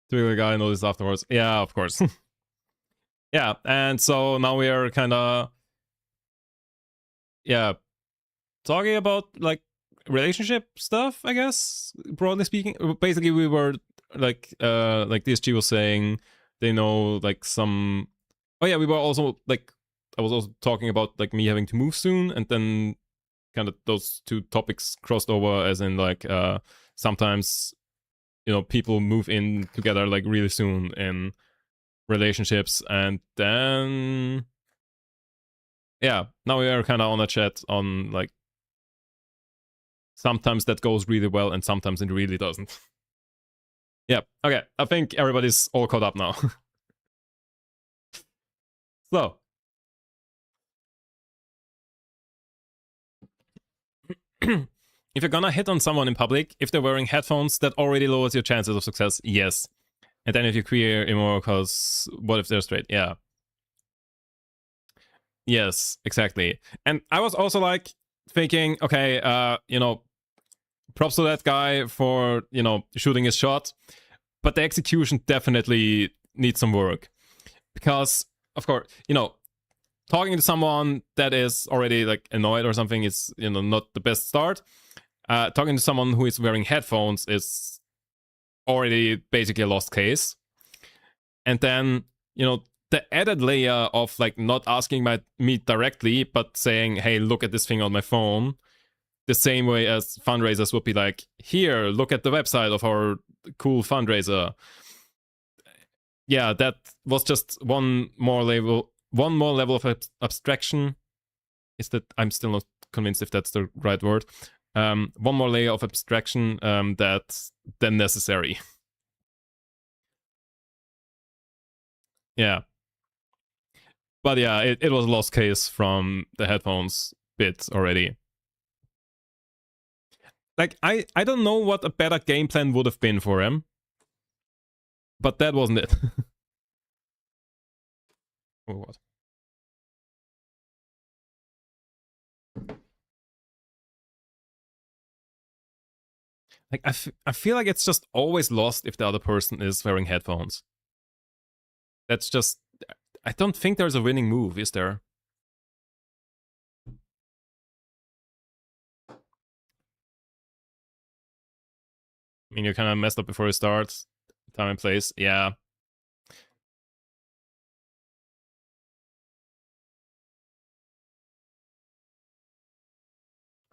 the guy noticed afterwards. Yeah, of course. Yeah, and so now we are kind of, yeah, talking about like relationship stuff, I guess, broadly speaking. Basically, we were like DSG was saying, they know like some. Oh yeah, we were also like, I was also talking about like me having to move soon, and then kind of those two topics crossed over, as in like sometimes people move in together like really soon in relationships, and then yeah, now we are kind of on a chat on like sometimes that goes really well and sometimes it really doesn't. Yeah, okay, I think everybody's all caught up now. So if you're gonna hit on someone in public, if they're wearing headphones, that already lowers your chances of success. Yes. And then if you're queer, immoral, because what if they're straight? Yeah. Yes, exactly. And I was also like thinking, okay, props to that guy for, shooting his shot, but the execution definitely needs some work. Because, of course, talking to someone that is already like annoyed or something is, not the best start. Talking to someone who is wearing headphones is already basically a lost case. And then, the added layer of like not asking me directly, but saying, hey, look at this thing on my phone, the same way as fundraisers would be like, here, look at the website of our cool fundraiser. Yeah, that was just one more level of abstraction. Is that, I'm still not convinced if that's the right word. One more layer of abstraction that's then necessary. Yeah. But yeah, it was a lost case from the headphones bit already. Like, I don't know what a better game plan would have been for him, but that wasn't it. Or what? Like, I feel like it's just always lost if the other person is wearing headphones. That's just, I don't think there's a winning move, is there? I mean, you kind of messed up before you start. Time and place, yeah.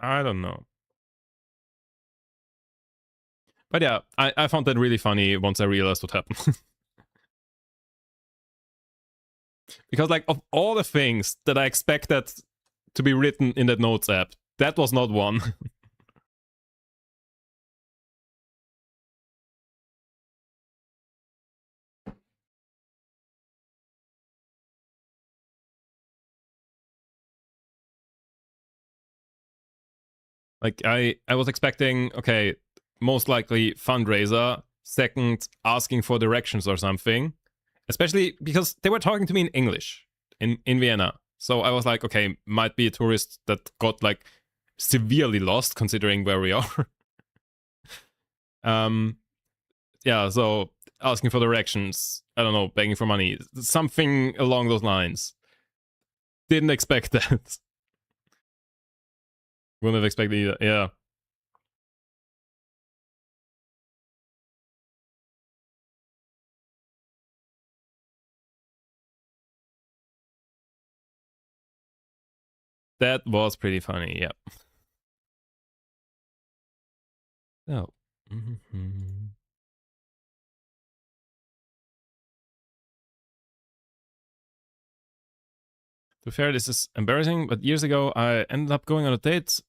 I don't know. But yeah, I found that really funny once I realized what happened. Because like, of all the things that I expected to be written in that notes app, That was not one. Like I was expecting, okay, most likely fundraiser, second asking for directions or something. Especially because they were talking to me in English in Vienna. So I was like, okay, might be a tourist that got like severely lost considering where we are. um yeah, so asking for directions, I don't know, begging for money, something along those lines. Didn't expect that. Wouldn't have expected either. Yeah. That was pretty funny, yeah. Oh. Mm-hmm. To be fair, this is embarrassing, but years ago I ended up going on a date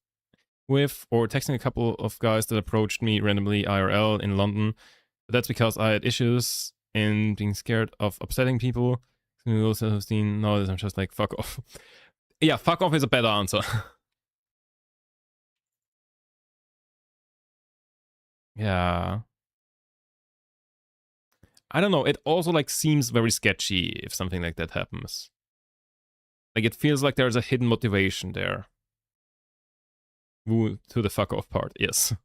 with or texting a couple of guys that approached me randomly IRL in London. But that's because I had issues in being scared of upsetting people. Also, nowadays I'm just like, fuck off. Yeah, fuck off is a better answer. Yeah. I don't know. It also like seems very sketchy if something like that happens. Like it feels like there's a hidden motivation there. Woo to the fuck off part, yes.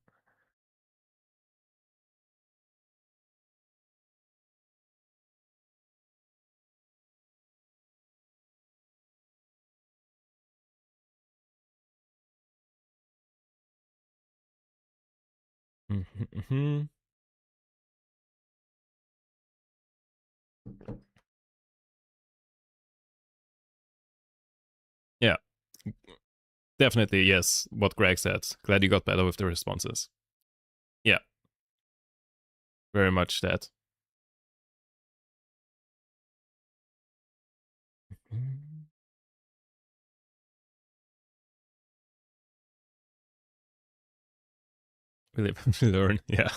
Mm-hmm. Yeah, definitely, yes. What Greg said. Glad you got better with the responses. Yeah, very much that. We live and we learn, yeah.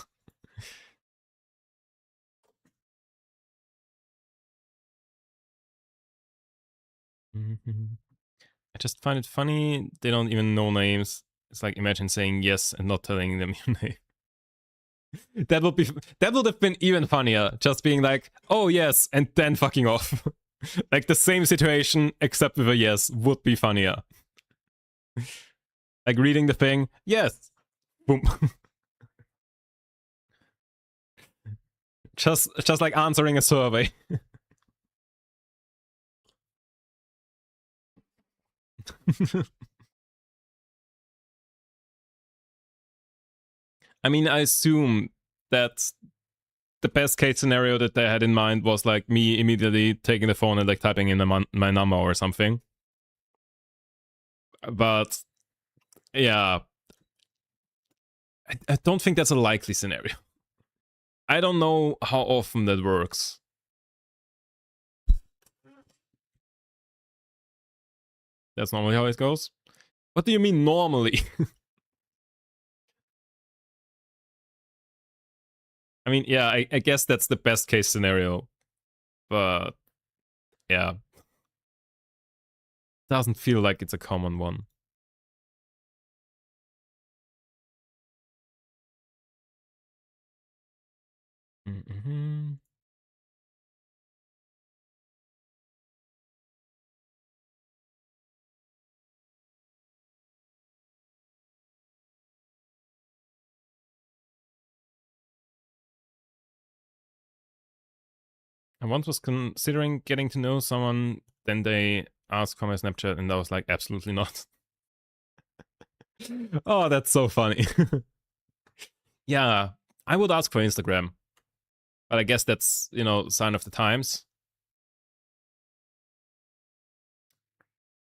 I just find it funny. They don't even know names. It's like imagine saying yes and not telling them your name. That would be that would have been even funnier. Just being like, oh yes, and then fucking off. Like the same situation except with a yes would be funnier. Like reading the thing, yes, boom. just like answering a survey. I mean, I assume that the best case scenario that they had in mind was like me immediately taking the phone and like typing in my number or something. But yeah, I don't think that's a likely scenario. I don't know how often that works. That's normally how it goes. What do you mean normally? I mean, yeah, I guess that's the best case scenario, but yeah, doesn't feel like it's a common one. Mm-hmm. I once was considering getting to know someone, then they asked for my Snapchat, and I was like, absolutely not. Oh, that's so funny. Yeah, I would ask for Instagram, but I guess that's, sign of the times.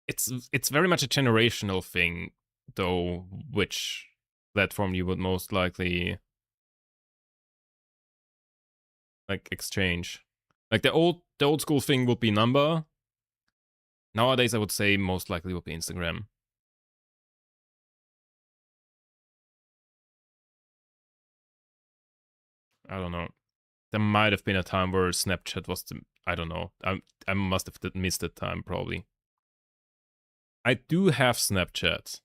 It's very much a generational thing, though, which platform you would most likely like exchange. Like the old school thing would be number. Nowadays, I would say most likely would be Instagram. I don't know. There might have been a time where Snapchat was the, I don't know. I must have missed that time probably. I do have Snapchat,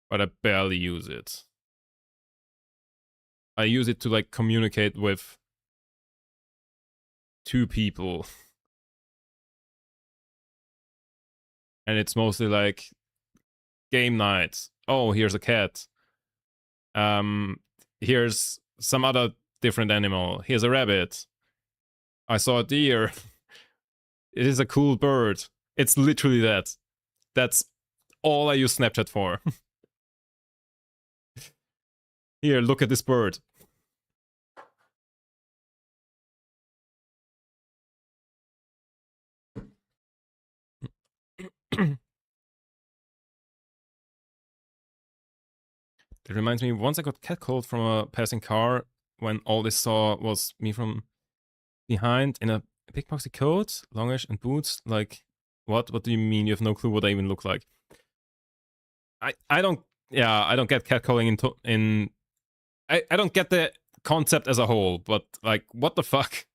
but I barely use it. I use it to like communicate with two people. And it's mostly like game night. Oh, here's a cat. Um, here's some other different animal. Here's a rabbit. I saw a deer. It is a cool bird. It's literally that. That's all I use Snapchat for. Here, look at this bird. It reminds me, once I got catcalled from a passing car when all they saw was me from behind in a big boxy coat, longish, and boots. Like, what? What do you mean? You have no clue what I even look like? I don't. Yeah, I don't get catcalling in. I don't get the concept as a whole, but like, what the fuck?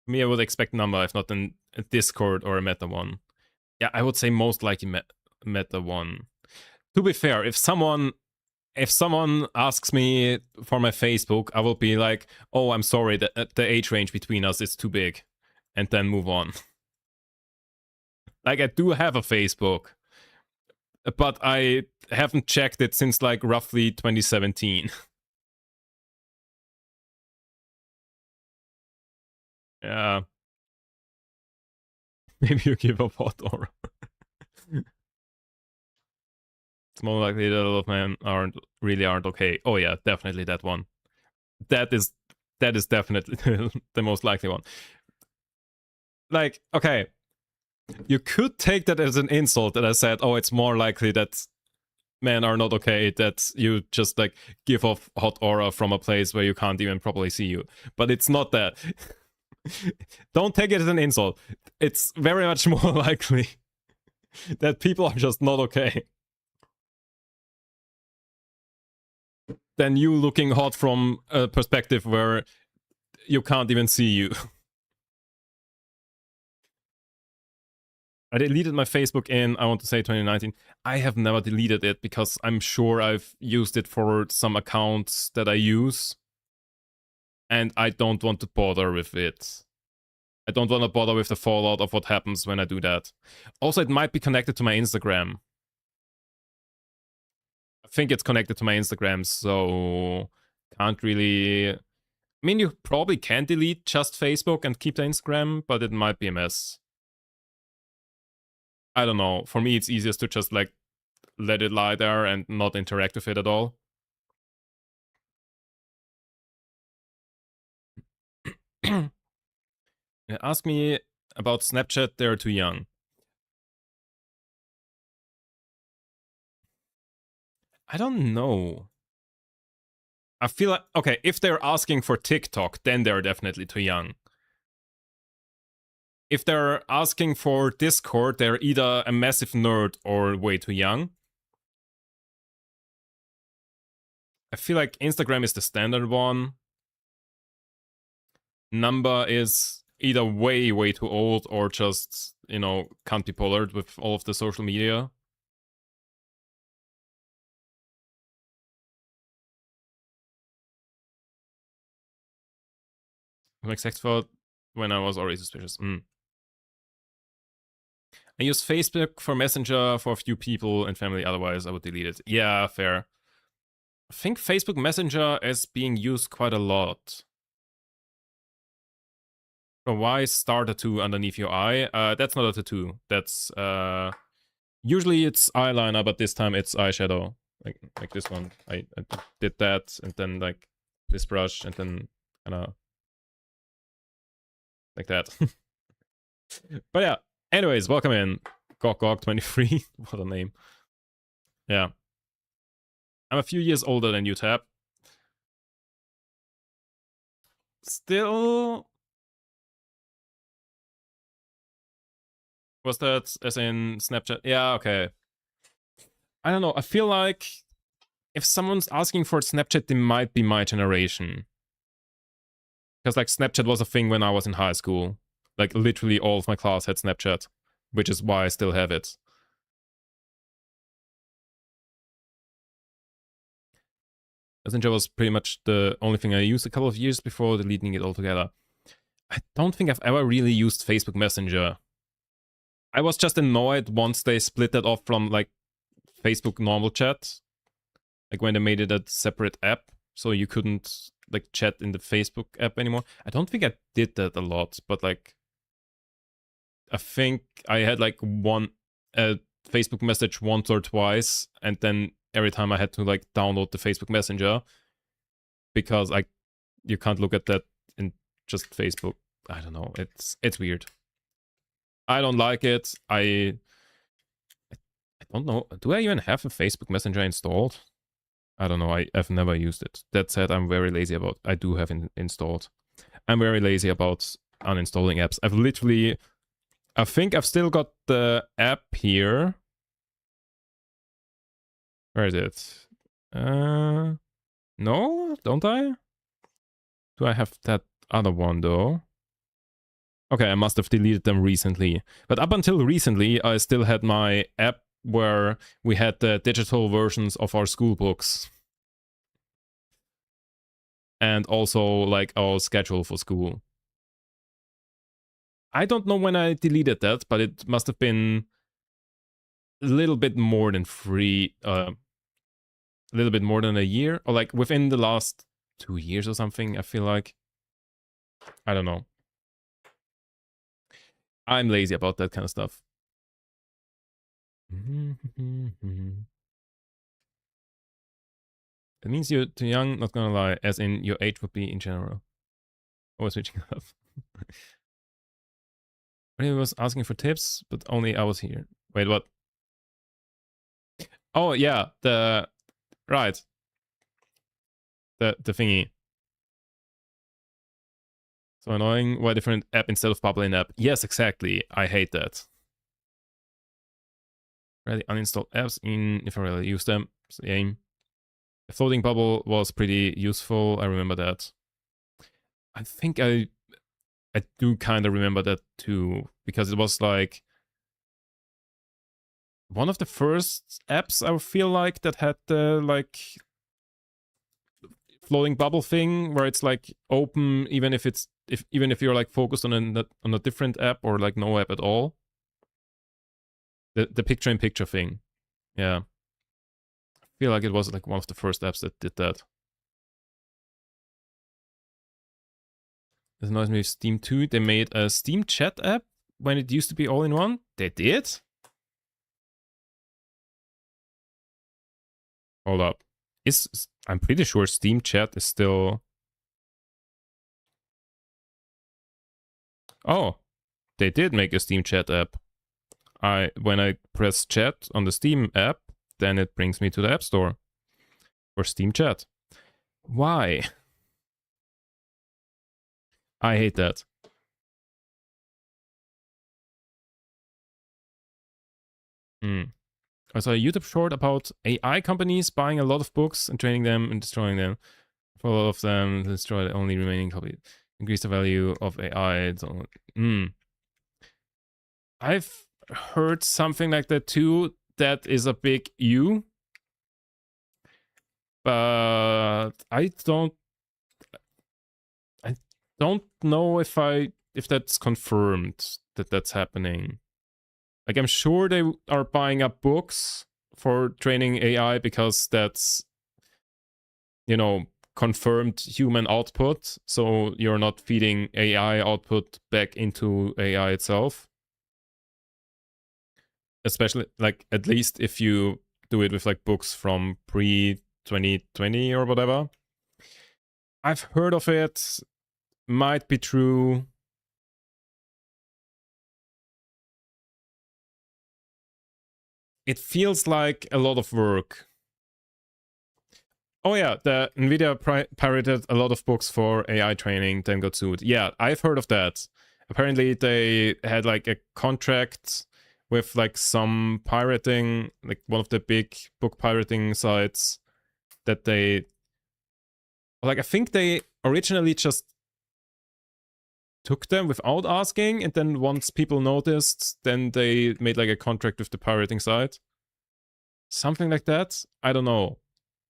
Me, I would expect number if not in a Discord or a Meta one. Yeah, I would say most likely Meta one. To be fair, if someone asks me for my Facebook, I will be like, "Oh, I'm sorry, the age range between us is too big," and then move on. Like, I do have a Facebook, but I haven't checked it since like roughly 2017. Yeah, maybe you give up hot aura. It's more likely that a lot of men aren't okay. Oh yeah, definitely that one. That is definitely the most likely one. Like, okay, you could take that as an insult that I said, oh, it's more likely that men are not okay, that you just like give off hot aura from a place where you can't even properly see you. But it's not that. Don't take it as an insult. It's very much more likely that people are just not okay than you looking hot from a perspective where you can't even see you. I deleted my Facebook in, I want to say 2019. I have never deleted it because I'm sure I've used it for some accounts that I use. And I don't want to bother with it. I don't want to bother with the fallout of what happens when I do that. Also, it might be connected to my Instagram. I think it's connected to my Instagram, so can't really... I mean, you probably can delete just Facebook and keep the Instagram, but it might be a mess. I don't know. For me, it's easiest to just like let it lie there and not interact with it at all. Ask me about Snapchat, they're too young. I don't know. I feel like, okay, if they're asking for TikTok, then they're definitely too young. If they're asking for Discord, they're either a massive nerd or way too young. I feel like Instagram is the standard one. Number is either way, way too old or just, you know, can't be bothered with all of the social media. Except for when I was already suspicious. I use Facebook for Messenger for a few people and family, otherwise I would delete it. Yeah, fair. I think Facebook Messenger is being used quite a lot. Why star tattoo underneath your eye? That's not a tattoo. That's usually it's eyeliner, but this time it's eyeshadow. Like this one. I did that and then like this brush and then kinda like that. But yeah. Anyways, welcome in. Gog23. What a name. Yeah. I'm a few years older than you, Tab. Still... Was that as in Snapchat? Yeah, okay. I don't know. I feel like if someone's asking for Snapchat, they might be my generation. Because like Snapchat was a thing when I was in high school. Like literally all of my class had Snapchat, which is why I still have it. Messenger was pretty much the only thing I used a couple of years before deleting it altogether. I don't think I've ever really used Facebook Messenger. I was just annoyed once they split that off from like Facebook normal chat. Like when they made it a separate app, so you couldn't like chat in the Facebook app anymore. I don't think I did that a lot, but like I think I had like one Facebook message once or twice, and then every time I had to like download the Facebook Messenger because you can't look at that in just Facebook. I don't know. It's weird. I don't like it. I don't know. Do I even have a Facebook Messenger installed? I don't know. I've never used it. That said, I'm very lazy about. I do have it installed. I'm very lazy about uninstalling apps. I think I've still got the app here. Where is it? No, don't I? Do I have that other one though? Okay, I must have deleted them recently. But up until recently, I still had my app where we had the digital versions of our school books. And also like our schedule for school. I don't know when I deleted that, but it must have been a little bit more than a little bit more than a year, or like within the last 2 years or something, I feel like. I don't know. I'm lazy about that kind of stuff. It means you're too young, not gonna lie, as in your age would be in general. Always switching up. He was asking for tips, but only I was here. Wait, what? Oh yeah, right. The thingy. So annoying. Why different app instead of bubble in app? Yes, exactly. I hate that. Really uninstall apps in if I really use them. Same. The floating bubble was pretty useful. I remember that. I think I do kind of remember that too, because it was like one of the first apps I feel like that had the like floating bubble thing where it's like open even if even if you're like focused on a different app or like no app at all. The picture in picture thing. Yeah. I feel like it was like one of the first apps that did that. It annoys me with Steam too. They made a Steam chat app when it used to be all in one. They did? Hold up. I'm pretty sure Steam chat is still. Oh, they did make a Steam chat app. When I press chat on the Steam app, then it brings me to the App Store for Steam chat. Why? I hate that. I saw a YouTube short about AI companies buying a lot of books and training them and destroying them. For a lot of them, destroy the only remaining copy. Increase the value of AI. I've heard something like that too. That is a big U. But I don't know if that's confirmed that that's happening. Like I'm sure they are buying up books for training AI because that's, you know, confirmed human output. So you're not feeding AI output back into AI itself. Especially like at least if you do it with like books from pre 2020 or whatever. I've heard of it. Might be true. It feels like a lot of work. Oh yeah, the Nvidia pirated a lot of books for AI training, then got sued. Yeah, I've heard of that. Apparently they had like a contract with like some pirating, like one of the big book pirating sites, that they, like, I think they originally just took them without asking, and then once people noticed, then they made like a contract with the pirating site. Something like that. I don't know.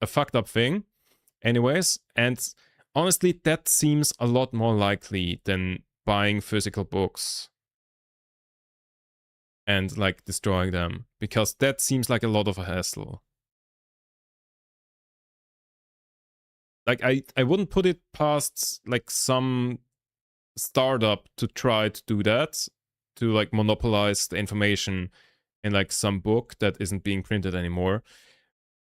A fucked up thing. Anyways, and honestly, that seems a lot more likely than buying physical books and like destroying them, because that seems like a lot of a hassle. Like I wouldn't put it past like some startup to try to do that, to like monopolize the information in like some book that isn't being printed anymore.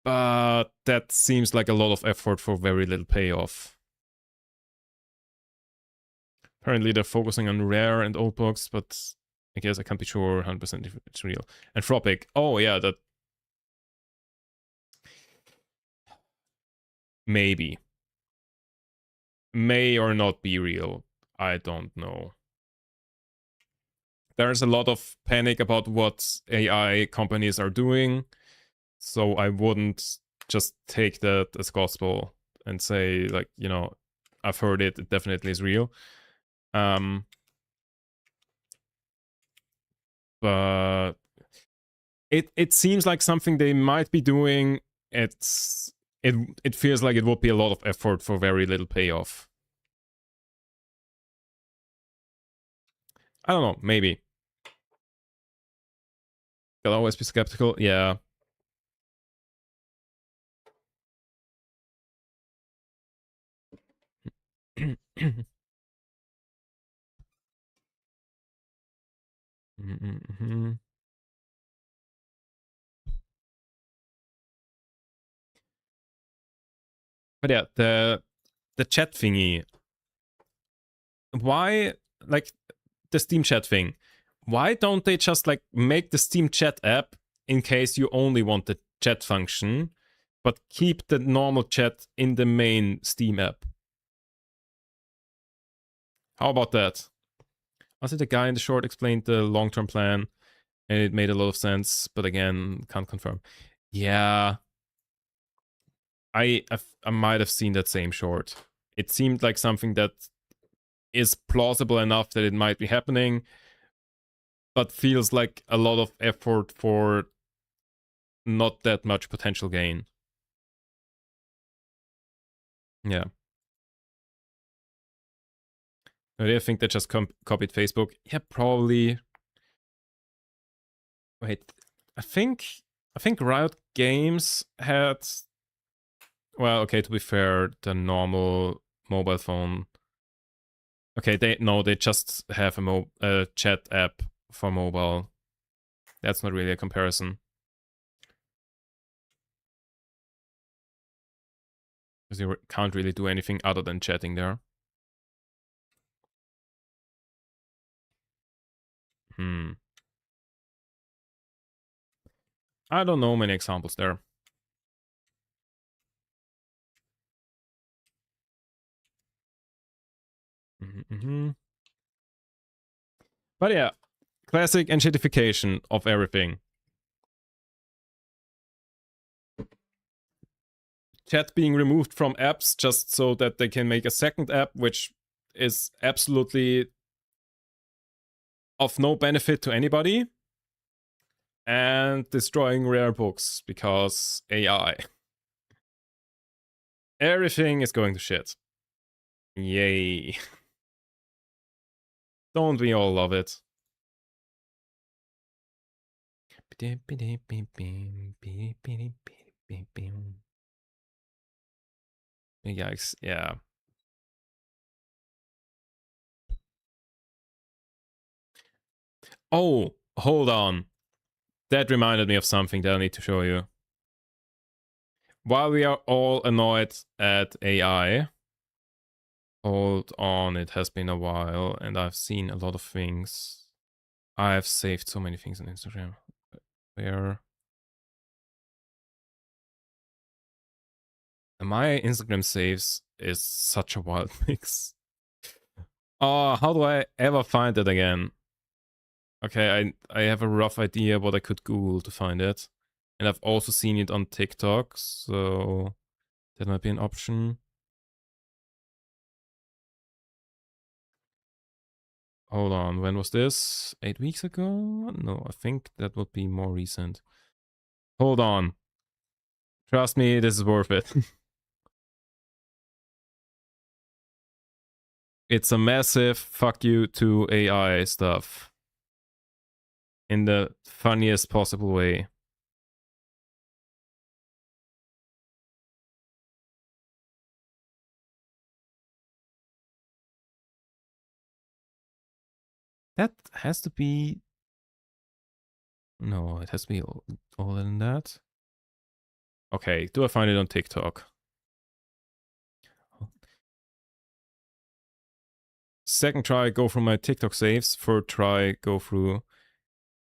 But that seems like a lot of effort for very little payoff. Apparently they're focusing on rare and old books, but I guess I can't be sure 100% if it's real. Anthropic. Oh yeah, that maybe may or not be real. I don't know. There's a lot of panic about what AI companies are doing, so I wouldn't just take that as gospel and say like, you know, I've heard it, it definitely is real. But it seems like something they might be doing. It feels like it would be a lot of effort for very little payoff. I don't know, maybe. I'll always be skeptical. Yeah. Mm-hmm. But yeah, the chat thingy. Why, like, the Steam chat thing? Why don't they just like make the Steam chat app in case you only want the chat function, but keep the normal chat in the main Steam app? How about that? Also, the guy in the short explained the long-term plan, and it made a lot of sense. But again, can't confirm. Yeah, I might have seen that same short. It seemed like something that is plausible enough that it might be happening, but feels like a lot of effort for not that much potential gain. Yeah. Do you think they just copied Facebook? Yeah, probably. Wait, I think Riot Games had. Well, okay. To be fair, the normal mobile phone. Okay, they just have a chat app for mobile. That's not really a comparison. Because you can't really do anything other than chatting there. I don't know many examples there. Mm-hmm. But yeah, classic enshittification of everything. Chat being removed from apps just so that they can make a second app, which is absolutely of no benefit to anybody. And destroying rare books because AI. Everything is going to shit. Yay. Don't we all love it? Yikes, yeah. Oh, hold on. That reminded me of something that I need to show you. While we are all annoyed at AI, hold on, it has been a while and I've seen a lot of things. I've saved so many things on Instagram. Where? My Instagram saves is such a wild mix. Oh, how do I ever find it again? Okay, I have a rough idea what I could Google to find it. And I've also seen it on TikTok, so That might be an option. Hold on, when was this? 8 weeks ago? No, I think that would be more recent. Hold on. Trust me, this is worth it. It's a massive fuck you to AI stuff. In the funniest possible way. That has to be... No, it has to be older than that. Okay, do I find it on TikTok? Second try, go through my TikTok saves. Third try, go through...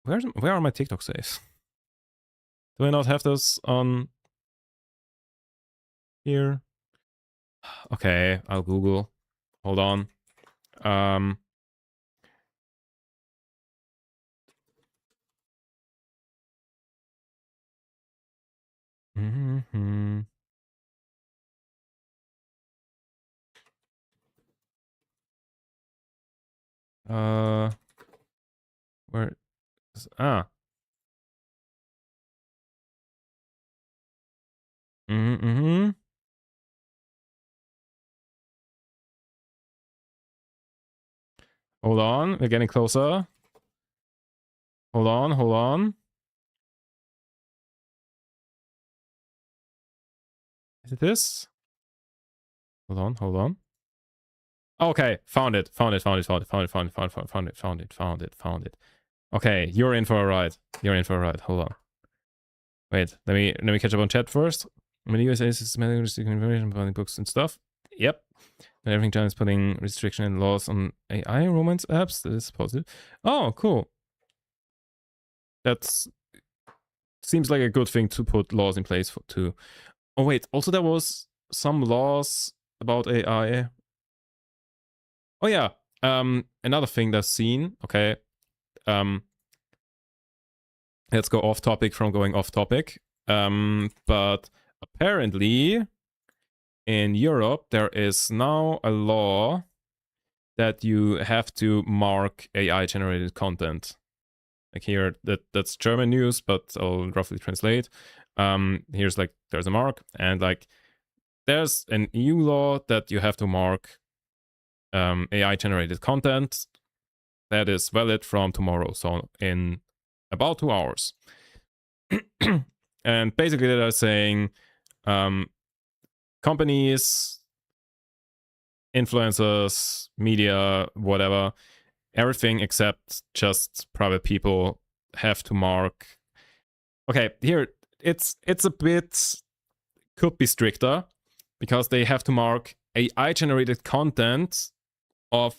Where are my TikTok saves? Do I not have those on here? Okay, I'll Google. Hold on. Mm-hmm. Where is... Mm-hmm. Hold on, we're getting closer. Hold on. Is it this? Hold on. Okay, found it. Okay, you're in for a ride. Hold on. Wait, let me catch up on chat first. When the USA is systematic restricting information about books and stuff. Yep. And everything China is putting restriction and laws on AI romance apps. That is positive. Oh, cool. That's seems like a good thing to put laws in place for too. Oh wait, also there was some laws about AI. Oh yeah. Another thing that's seen, okay. Let's go off topic from going off topic. But apparently in Europe there is now a law that you have to mark AI generated content. Like here, that's German news, but I'll roughly translate. Here's like there's a mark, and like there's an EU law that you have to mark AI generated content that is valid from tomorrow, so in about 2 hours. And basically they're saying companies, influencers, media, whatever, everything except just private people have to mark. Okay, here it's a bit, could be stricter, because they have to mark AI generated content of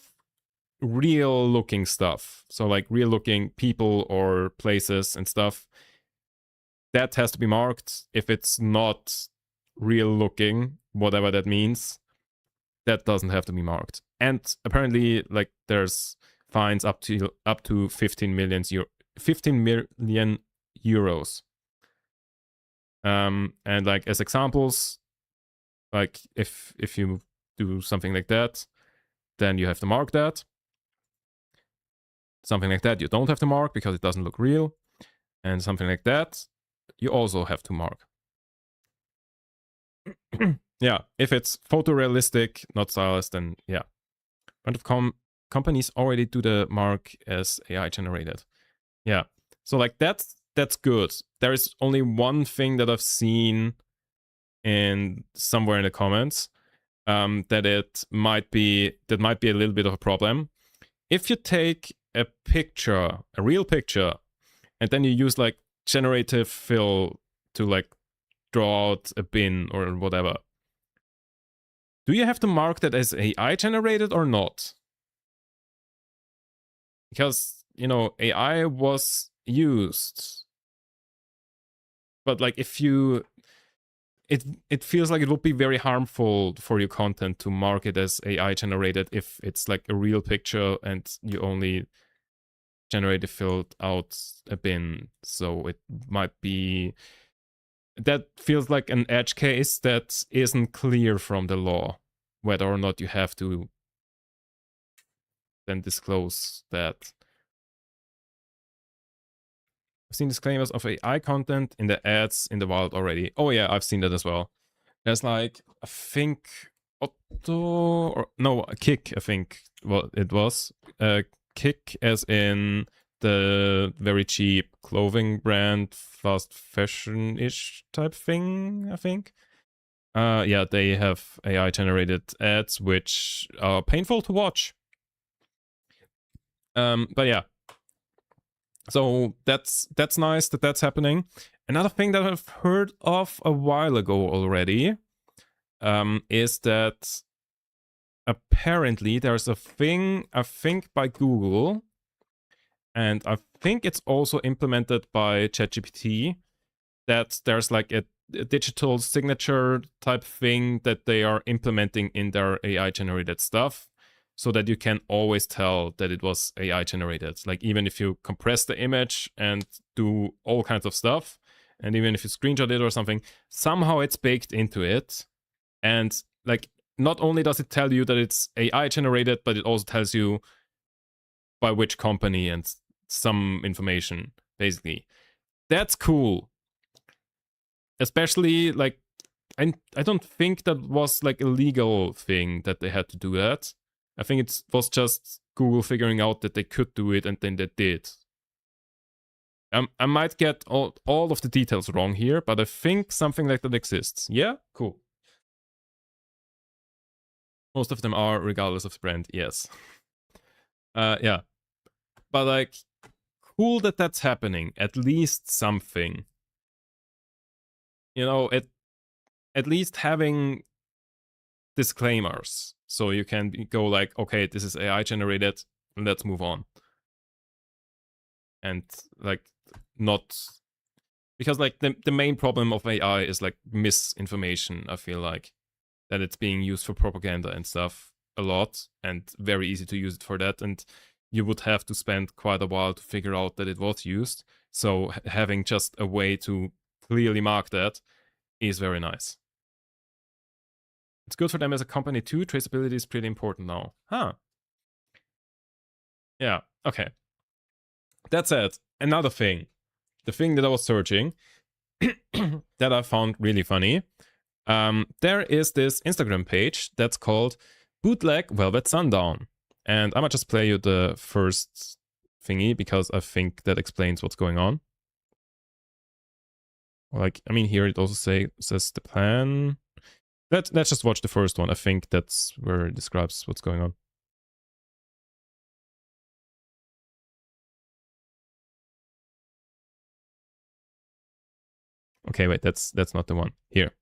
real looking stuff. So like real looking people or places and stuff. That has to be marked. If it's not real looking, whatever that means, that doesn't have to be marked. And apparently like there's fines up to 15 million euros. And like as examples, like if you do something like that, then you have to mark that. Something like that you don't have to mark because it doesn't look real. And something like that you also have to mark. Yeah, if it's photorealistic, not stylized, then yeah. But of companies already do the mark as AI generated. Yeah, so like that's good. There is only one thing that I've seen in somewhere in the comments, that might be a little bit of a problem. If you take a picture, a real picture, and then you use like generative fill to like draw out a bin or whatever, do you have to mark that as AI generated or not? Because, you know, AI was used. But like if you... It feels like it would be very harmful for your content to mark it as AI generated if it's like a real picture and you only generated filled out a bin. So it might be that feels like an edge case that isn't clear from the law, whether or not you have to then disclose that. I've seen disclaimers of AI content in the ads in the wild already. Oh yeah, I've seen that as well. There's like, I think Otto, or no, Kick, I think it was. Kick as in the very cheap clothing brand, fast fashion-ish type thing, I think. Yeah, they have AI generated ads which are painful to watch. But yeah, so that's nice that that's happening. Another thing that I've heard of a while ago already is that apparently there's a thing, I think by Google, and I think it's also implemented by ChatGPT, that there's like a digital signature type thing that they are implementing in their AI generated stuff, so that you can always tell that it was AI generated. Like even if you compress the image and do all kinds of stuff, and even if you screenshot it or something, somehow it's baked into it. And like not only does it tell you that it's AI generated, but it also tells you by which company and some information, basically. That's cool. Especially like I don't think that was like a legal thing that they had to do that. I think it was just Google figuring out that they could do it and then they did. I might get all of the details wrong here, but I think something like that exists. Yeah? Cool. Most of them are, regardless of the brand, yes. Yeah. But like, cool that that's happening. At least something. You know, at least having disclaimers. So you can go like, okay, this is AI generated, let's move on. And like, not... Because like the main problem of AI is like misinformation, I feel like. That it's being used for propaganda and stuff a lot, and very easy to use it for that. And you would have to spend quite a while to figure out that it was used. So having just a way to clearly mark that is very nice. It's good for them as a company too. Traceability is pretty important now. Huh. Yeah, okay. That said, another thing. The thing that I was searching that I found really funny. There is this Instagram page that's called Bootleg Velvet Sundown. And I might just play you the first thingy because I think that explains what's going on. Like, I mean, here it also says the plan. Let's just watch the first one. I think that's where it describes what's going on. Okay, wait, that's not the one. Here.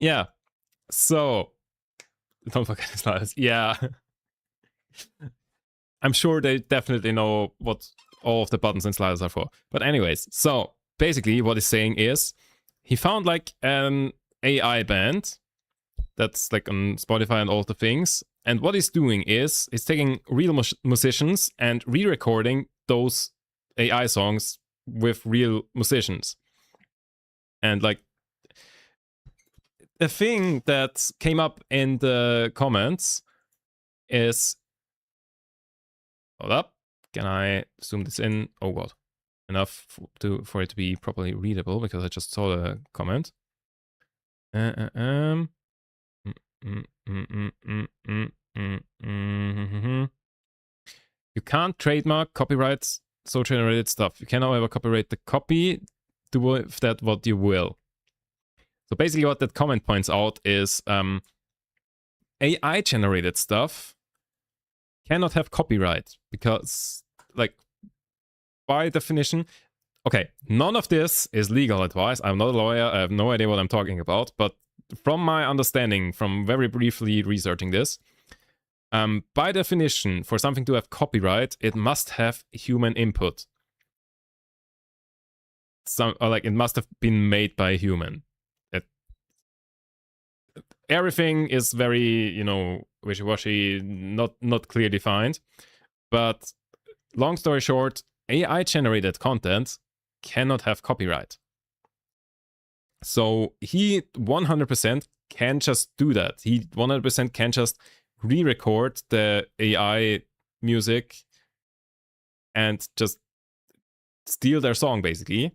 Yeah. So, don't forget the slides. Yeah. I'm sure they definitely know what all of the buttons and sliders are for. But anyways, so basically what he's saying is he found like an AI band that's like on Spotify and all the things. And what he's doing is he's taking real musicians and re-recording those AI songs with real musicians. And like the thing that came up in the comments is, hold up, can I zoom this in? Oh god, enough for it to be properly readable because I just saw the comment. Mm-hmm. You can't trademark copyrights, so generated stuff. You can, however, copyright the copy. Do with that what you will. So basically, what that comment points out is AI generated stuff cannot have copyright because, like, by definition, okay, none of this is legal advice. I'm not a lawyer. I have no idea what I'm talking about. But from my understanding, from very briefly researching this, by definition, for something to have copyright, it must have human input. Or like it must have been made by a human. Everything is very, wishy-washy, not clear defined. But long story short, AI generated content cannot have copyright. So he 100% can just do that. He 100% can just re-record the AI music and just steal their song, basically.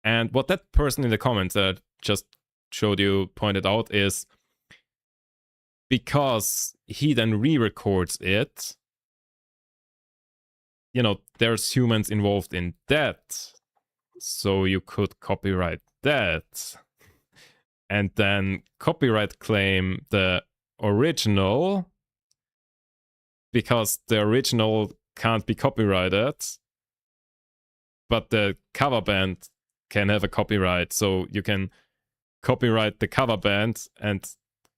And what that person in the comments that I just showed you pointed out is because he then re-records it, there's humans involved in that. So you could copyright that. And then copyright claim the original because the original can't be copyrighted, but the cover band can have a copyright. So you can copyright the cover band and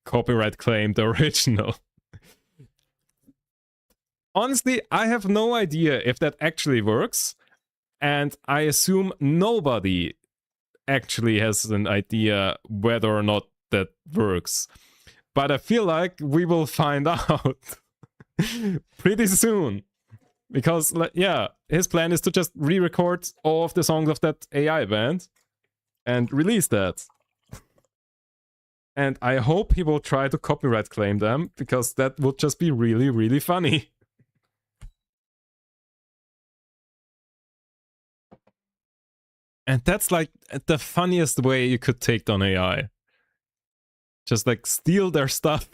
copyright claim the original. Honestly, I have no idea if that actually works. And I assume nobody actually has an idea whether or not that works. But I feel like we will find out pretty soon. Because, yeah, his plan is to just re-record all of the songs of that AI band and release that. And I hope he will try to copyright claim them, because that would just be really, really funny. And that's like the funniest way you could take down AI. Just like steal their stuff.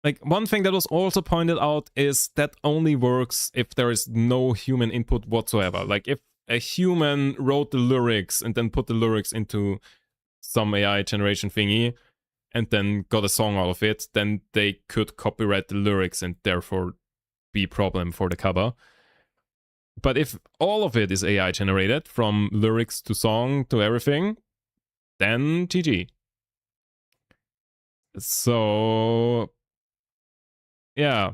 Like, one thing that was also pointed out is that only works if there is no human input whatsoever. Like, if a human wrote the lyrics and then put the lyrics into some AI generation thingy and then got a song out of it, then they could copyright the lyrics and therefore be a problem for the cover. But if all of it is AI generated, from lyrics to song to everything, then GG. So, yeah.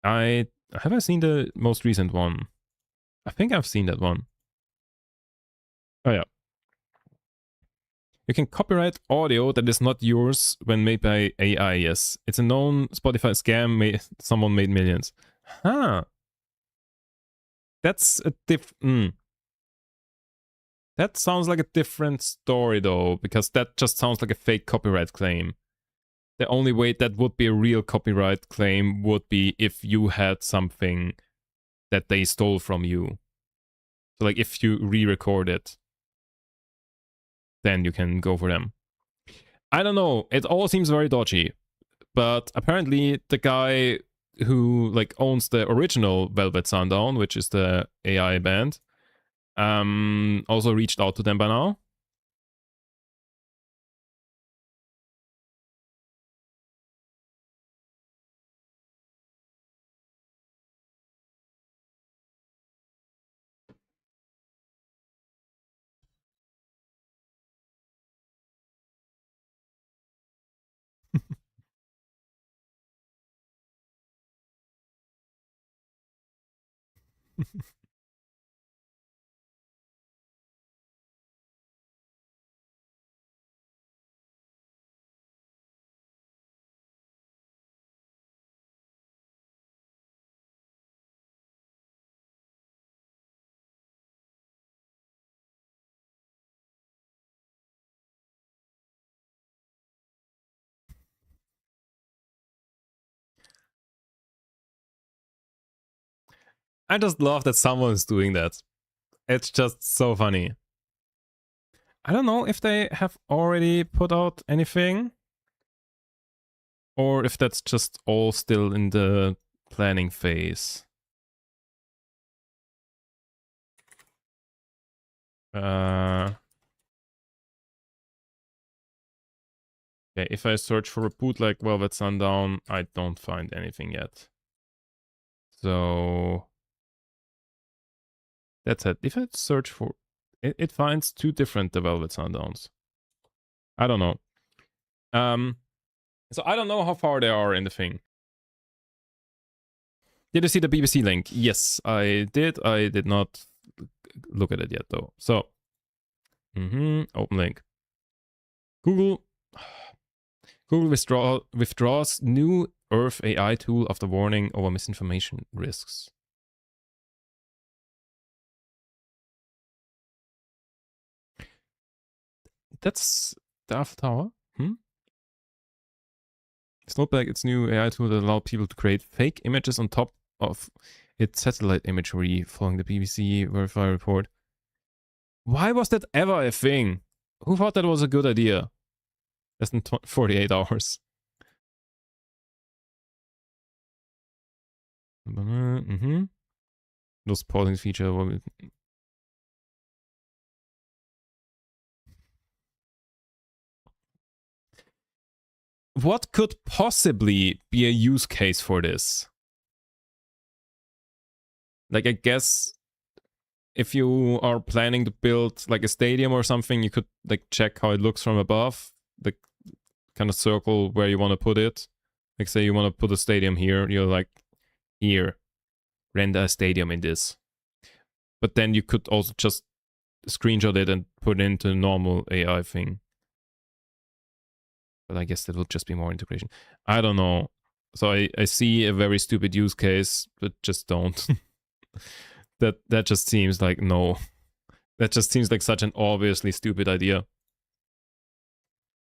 Have I seen the most recent one? I think I've seen that one. Oh, yeah. You can copyright audio that is not yours when made by AI, yes. It's a known Spotify scam. Someone made millions. Huh. That's a That sounds like a different story, though, because that just sounds like a fake copyright claim. The only way that would be a real copyright claim would be if you had something that they stole from you. So, like, if you re-record it, then you can go for them. I don't know. It all seems very dodgy. But apparently the guy who, like, owns the original Velvet Sundown, which is the AI band, also reached out to them by now. I just love that someone is doing that. It's just so funny. I don't know if they have already put out anything or if that's just all still in the planning phase. Okay, if I search for a bootleg Velvet Sundown, I don't find anything yet. So that's it. If I search for it finds two different Velvet Sundowns. I don't know. So I don't know how far they are in the thing. Did you see the BBC link? Yes, I did. I did not look at it yet though. So, open link. Google withdraws new Earth AI tool after warning over misinformation risks. That's the Eiffel Tower. It's not like its new AI tool that allow people to create fake images on top of its satellite imagery following the BBC Verify report. Why was that ever a thing? Who thought that was a good idea? Less than 48 hours. Those pausing feature. What could possibly be a use case for this? Like, I guess if you are planning to build like a stadium or something, you could like check how it looks from above, the kind of circle where you want to put it. Like, say you want to put a stadium here, you're like, here, render a stadium in this. But then you could also just screenshot it and put it into a normal AI thing. But I guess that would just be more integration. I don't know. So I see a very stupid use case, but just don't. that just seems like no. That just seems like such an obviously stupid idea.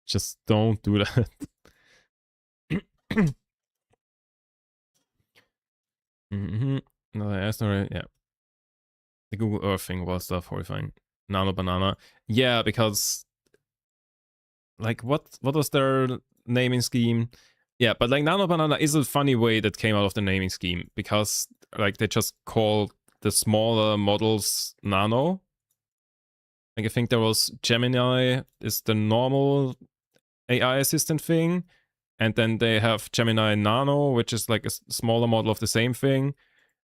Just don't do that. No, I asked already. Yeah. The Google Earth thing was stuff horrifying. Nano Banana. Yeah, because like what was their naming scheme? Yeah, but like Nano Banana is a funny way that came out of the naming scheme because like they just call the smaller models Nano. Like I think there was Gemini is the normal AI assistant thing, and then they have Gemini Nano, which is like a smaller model of the same thing.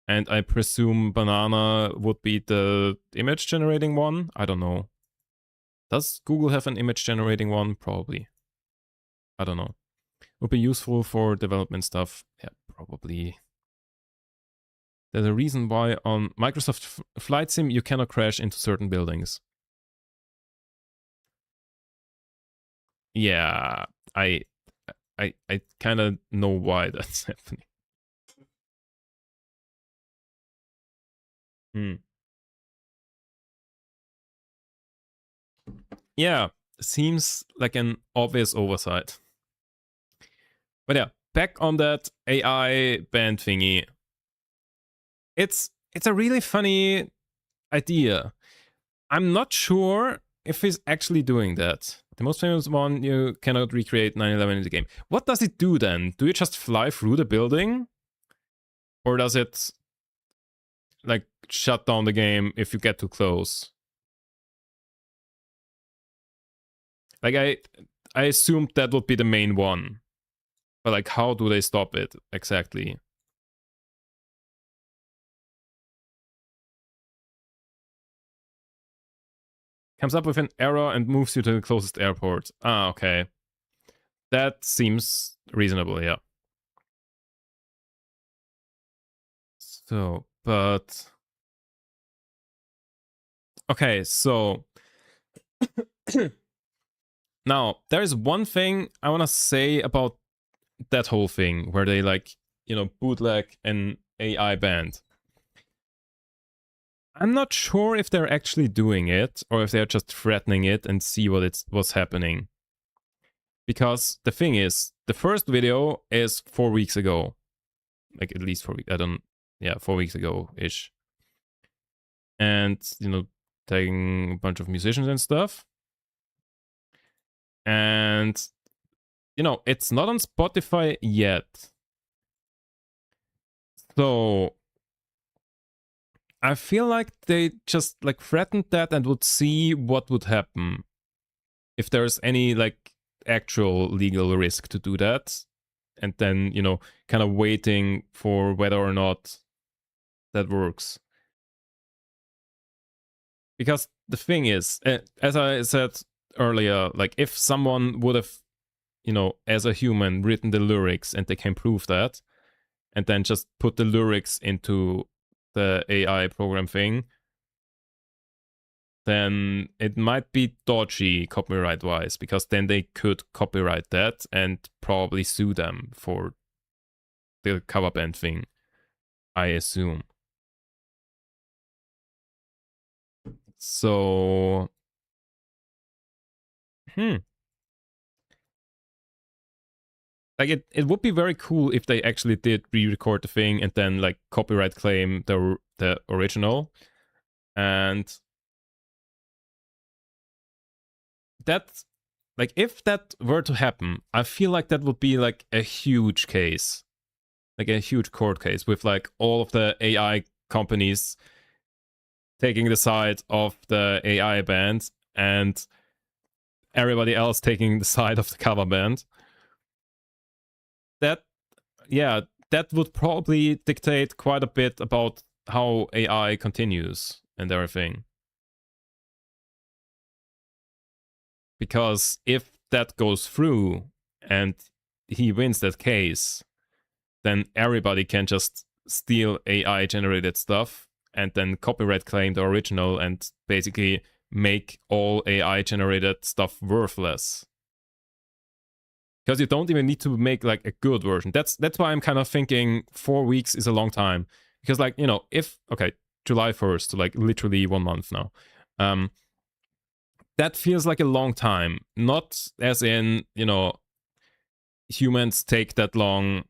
And I presume Banana would be the image generating one. I don't know. Does Google have an image generating one? Probably. I don't know. Would be useful for development stuff. Yeah, probably. There's a reason why on Microsoft Flight Sim you cannot crash into certain buildings. Yeah, I kind of know why that's happening. Yeah, seems like an obvious oversight. But yeah, back on that AI band thingy. It's a really funny idea. I'm not sure if he's actually doing that. The most famous one, you cannot recreate 9/11 in the game. What does it do then? Do you just fly through the building? Or does it like shut down the game if you get too close? Like I assumed that would be the main one. But like how do they stop it exactly? Comes up with an error and moves you to the closest airport. Ah, okay. That seems reasonable, yeah. So, but okay, so now there's one thing I want to say about that whole thing where they like, you know, bootleg an AI band. I'm not sure if they're actually doing it or if they're just threatening it and see what's happening. Because the thing is, the first video is 4 weeks ago. Like at least 4 weeks. 4 weeks ago-ish. And, you know, taking a bunch of musicians and stuff. And, it's not on Spotify yet. So I feel like they just like threatened that and would see what would happen if there's any like actual legal risk to do that. And then, kind of waiting for whether or not that works. Because the thing is, as I said earlier, like if someone would have, as a human written the lyrics and they can prove that, and then just put the lyrics into the AI program thing, then it might be dodgy copyright wise, because then they could copyright that and probably sue them for the cover band thing, I assume. So, like it would be very cool if they actually did re-record the thing and then like copyright claim the original. And that, like, if that were to happen, I feel like that would be like a huge case, like a huge court case with like all of the AI companies taking the side of the AI band and everybody else taking the side of the cover band. That, yeah, that would probably dictate quite a bit about how AI continues and everything. Because if that goes through and he wins that case, then everybody can just steal AI generated stuff and then copyright claim the original and basically make all AI generated stuff worthless. Because you don't even need to make like a good version. That's why I'm kind of thinking 4 weeks is a long time. Because like, if July 1st, so like literally 1 month now. That feels like a long time. Not as in, humans take that long,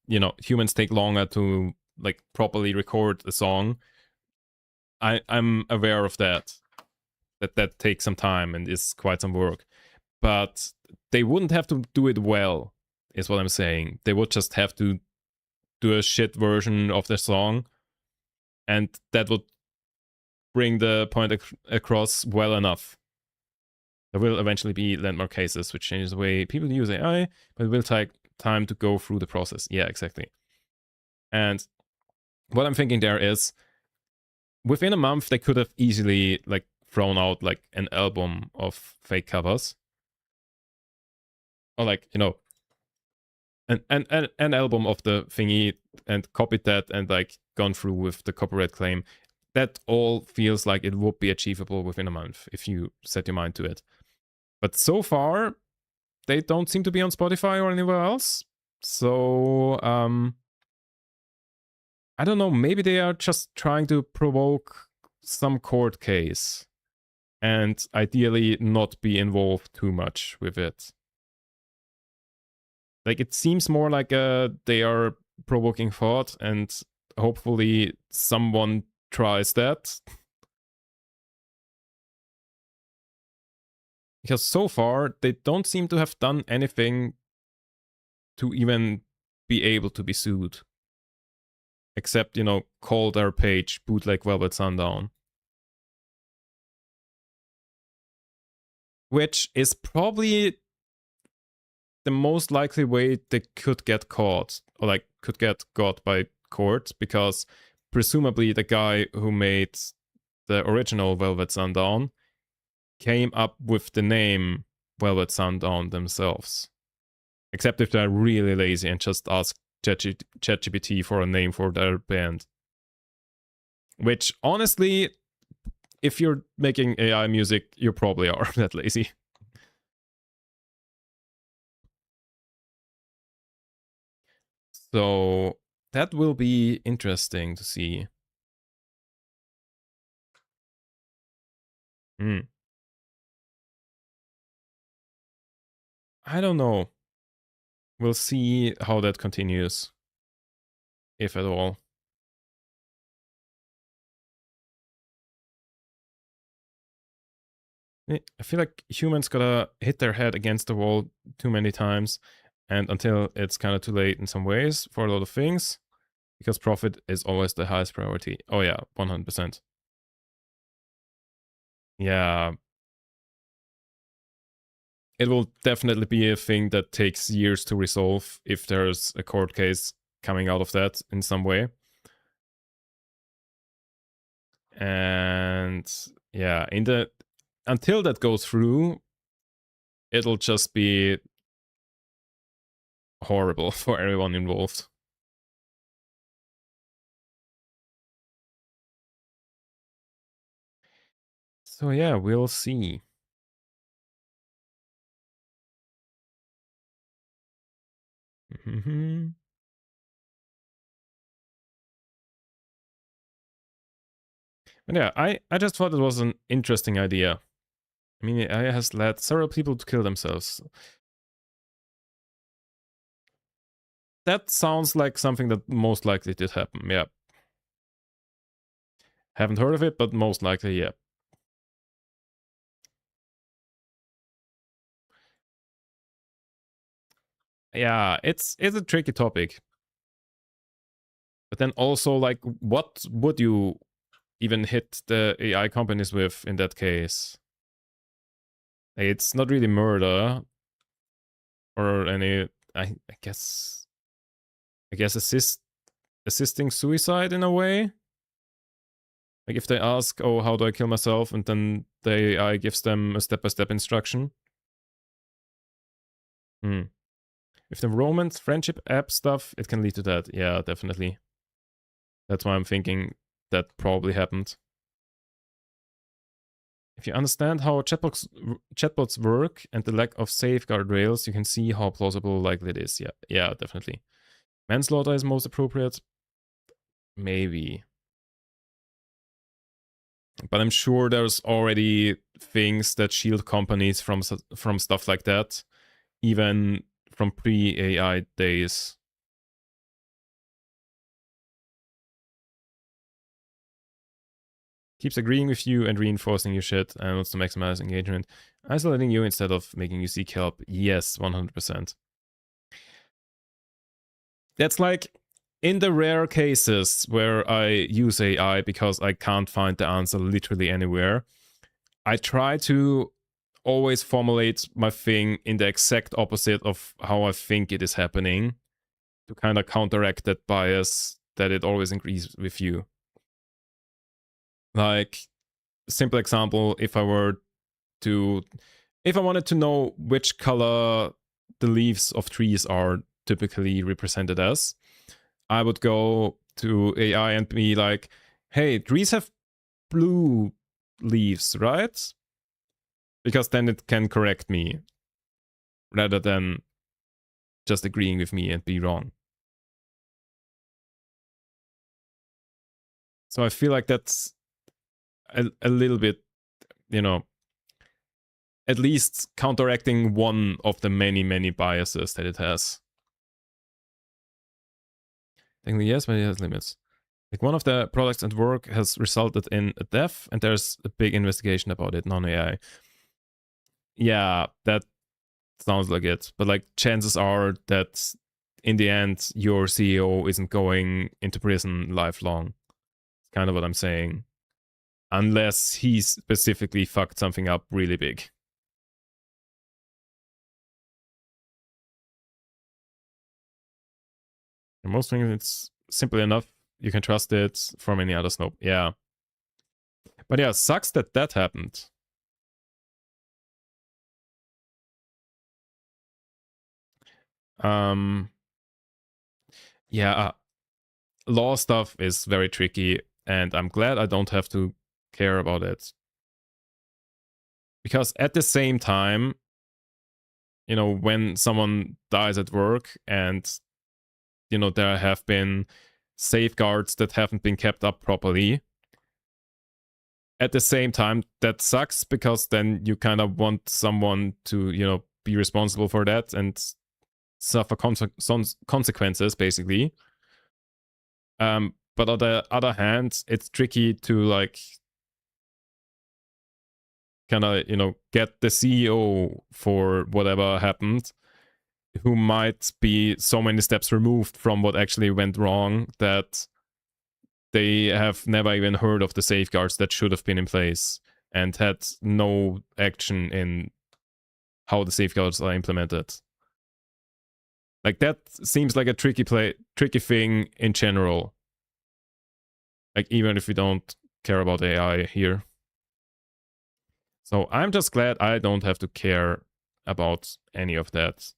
humans take longer to like properly record a song. I'm aware of that takes some time and is quite some work. But they wouldn't have to do it well, is what I'm saying. They would just have to do a shit version of the song, and that would bring the point across well enough. There will eventually be landmark cases which changes the way people use AI, but it will take time to go through the process. Yeah, exactly. And what I'm thinking there is, within a month, they could have easily like thrown out like an album of fake covers, or like an album of the thingy and copied that and like gone through with the copyright claim. That all feels like it would be achievable within a month if you set your mind to it. But so far, they don't seem to be on Spotify or anywhere else. So I don't know, maybe they are just trying to provoke some court case and ideally not be involved too much with it. Like it seems more like they are provoking thought and hopefully someone tries that. Because so far they don't seem to have done anything to even be able to be sued. Except, call their page Bootleg Velvet Sundown. Which is probably the most likely way they could get caught, or like could get got by court, because presumably the guy who made the original Velvet Sundown came up with the name Velvet Sundown themselves. Except if they're really lazy and just ask ChatGPT for a name for their band. Which, honestly, if you're making AI music, you probably are that lazy. So that will be interesting to see. I don't know. We'll see how that continues, if at all. I feel like humans gotta hit their head against the wall too many times, and until it's kind of too late in some ways for a lot of things, because profit is always the highest priority. Oh yeah, 100%. Yeah, it will definitely be a thing that takes years to resolve if there's a court case coming out of that in some way. And yeah, until that goes through, it'll just be horrible for everyone involved. So yeah, we'll see. But yeah, I just thought it was an interesting idea. I mean, AI has led several people to kill themselves. That sounds like something that most likely did happen, yeah. Haven't heard of it, but most likely, yeah. Yeah, it's a tricky topic. But then also, like, what would you even hit the AI companies with in that case? It's not really murder or any. I guess assisting suicide in a way. Like if they ask, "Oh, how do I kill myself?" and then the AI gives them a step-by-step instruction. Hmm. If the romance, friendship app stuff, it can lead to that. Yeah, definitely. That's why I'm thinking that probably happened. If you understand how chatbots work and the lack of safeguard rails, you can see how plausible likely it is. Yeah, definitely. Manslaughter is most appropriate. Maybe. But I'm sure there's already things that shield companies from stuff like that, even from pre-AI days. Keeps agreeing with you and reinforcing your shit and wants to maximize engagement. Isolating you instead of making you seek help. Yes, 100%. That's like in the rare cases where I use AI because I can't find the answer literally anywhere, I try to always formulate my thing in the exact opposite of how I think it is happening to kind of counteract that bias that it always agrees with you. Like, simple example, if I wanted to know which color the leaves of trees are typically represented as, I would go to AI and be like, hey, trees have blue leaves, right? Because then it can correct me rather than just agreeing with me and be wrong. So I feel like that's a little bit, you know, at least counteracting one of the many, many biases that it has. Technically, yes, but it has limits. Like one of the products at work has resulted in a death, and there's a big investigation about it, non AI. Yeah, that sounds like it. But like chances are that in the end, your CEO isn't going into prison lifelong. It's kind of what I'm saying. Unless he specifically fucked something up really big. And most things, it's simple enough. You can trust it from any other snope. Yeah. But yeah, sucks that that happened. Um, yeah, law stuff is very tricky, and I'm glad I don't have to care about it. Because at the same time, you know, when someone dies at work and, you know, there have been safeguards that haven't been kept up properly, at the same time, that sucks because then you kind of want someone to, you know, be responsible for that and suffer consequences, basically. But on the other hand, it's tricky to like kind of, you know, get the CEO for whatever happened, who might be so many steps removed from what actually went wrong that they have never even heard of the safeguards that should have been in place and had no action in how the safeguards are implemented. Like, that seems like a tricky thing in general. Like, even if we don't care about AI here. So I'm just glad I don't have to care about any of that.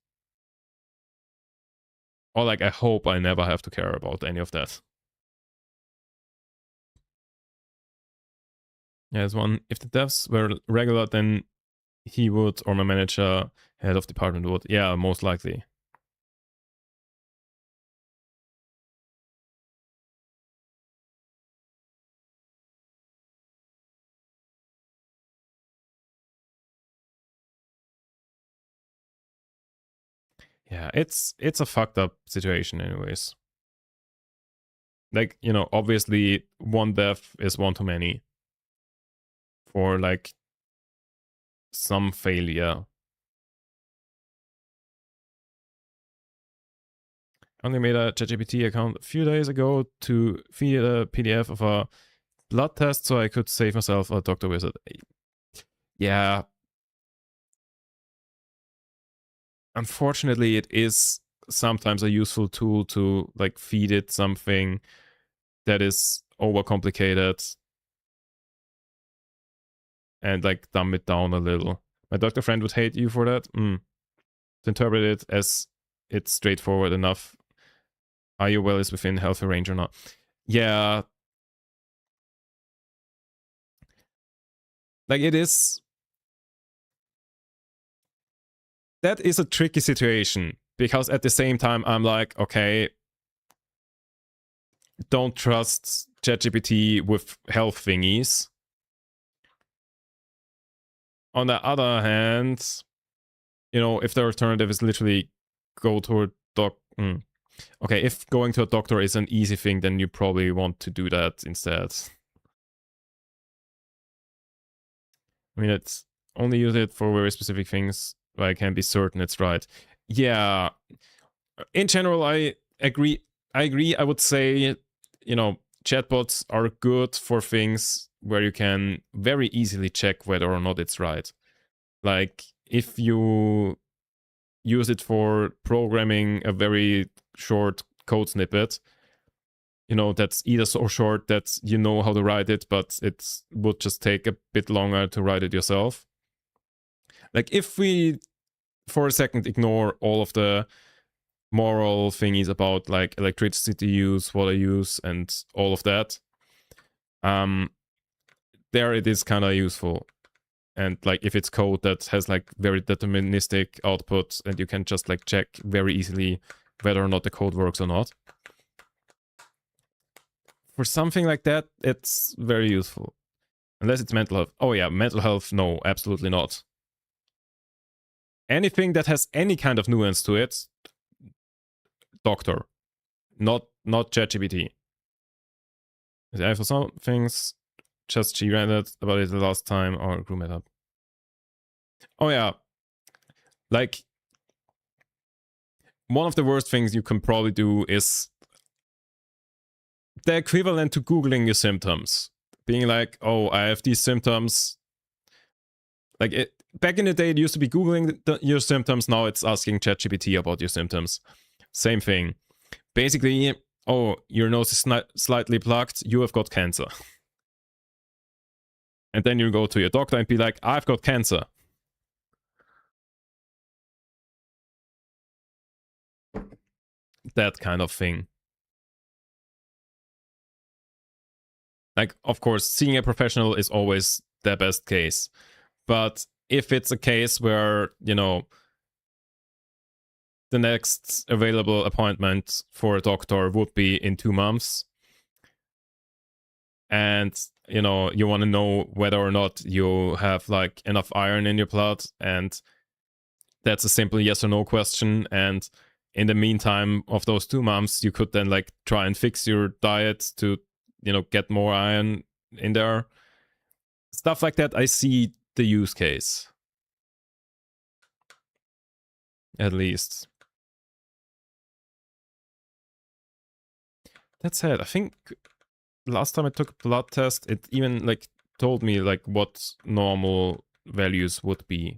Or like, I hope I never have to care about any of that. Yeah, there's one. If the devs were regular, then he would, or my manager, head of department would. Yeah, most likely. Yeah, it's a fucked up situation anyways. Like, you know, obviously one death is one too many for like some failure. Only made a ChatGPT account a few days ago to feed a PDF of a blood test so I could save myself a doctor visit. Yeah. Unfortunately, it is sometimes a useful tool to like feed it something that is overcomplicated and like dumb it down a little. My doctor friend would hate you for that. To interpret it as it's straightforward enough. Are you well is within healthy range or not? Yeah. Like, it is. That is a tricky situation because at the same time, I'm like, okay, don't trust ChatGPT with health thingies. On the other hand, you know, if the alternative is literally go to a doc. Okay, if going to a doctor is an easy thing, then you probably want to do that instead. I mean, it's only use it for very specific things where I can be certain it's right. Yeah, in general, I agree. I would say, you know, chatbots are good for things where you can very easily check whether or not it's right. Like, if you use it for programming a very short code snippet, you know, that's either so short that you know how to write it, but it would just take a bit longer to write it yourself. Like, if we for a second ignore all of the moral thingies about like electricity use, water use, and all of that, there it is kind of useful. And like, if it's code that has like very deterministic output and you can just like check very easily whether or not the code works or not, for something like that, it's very useful. Unless it's mental health. Oh yeah, mental health, no, absolutely not. Anything that has any kind of nuance to it, doctor, not ChatGPT. For some things, just she ranted about it the last time our crew met up. Oh yeah, like, one of the worst things you can probably do is the equivalent to Googling your symptoms. Being like, oh, I have these symptoms. Like, back in the day, it used to be Googling your symptoms. Now it's asking ChatGPT about your symptoms. Same thing. Basically, oh, your nose is slightly plugged. You have got cancer. And then you go to your doctor and be like, I've got cancer. That kind of thing. Like, of course, seeing a professional is always the best case. But if it's a case where, you know, the next available appointment for a doctor would be in 2 months, and, you know, you want to know whether or not you have like enough iron in your blood, and that's a simple yes or no question, and in the meantime of those 2 months, you could then like try and fix your diet to, you know, get more iron in there. Stuff like that I see the use case. At least. That said, I think last time I took a blood test, it even like told me like what normal values would be.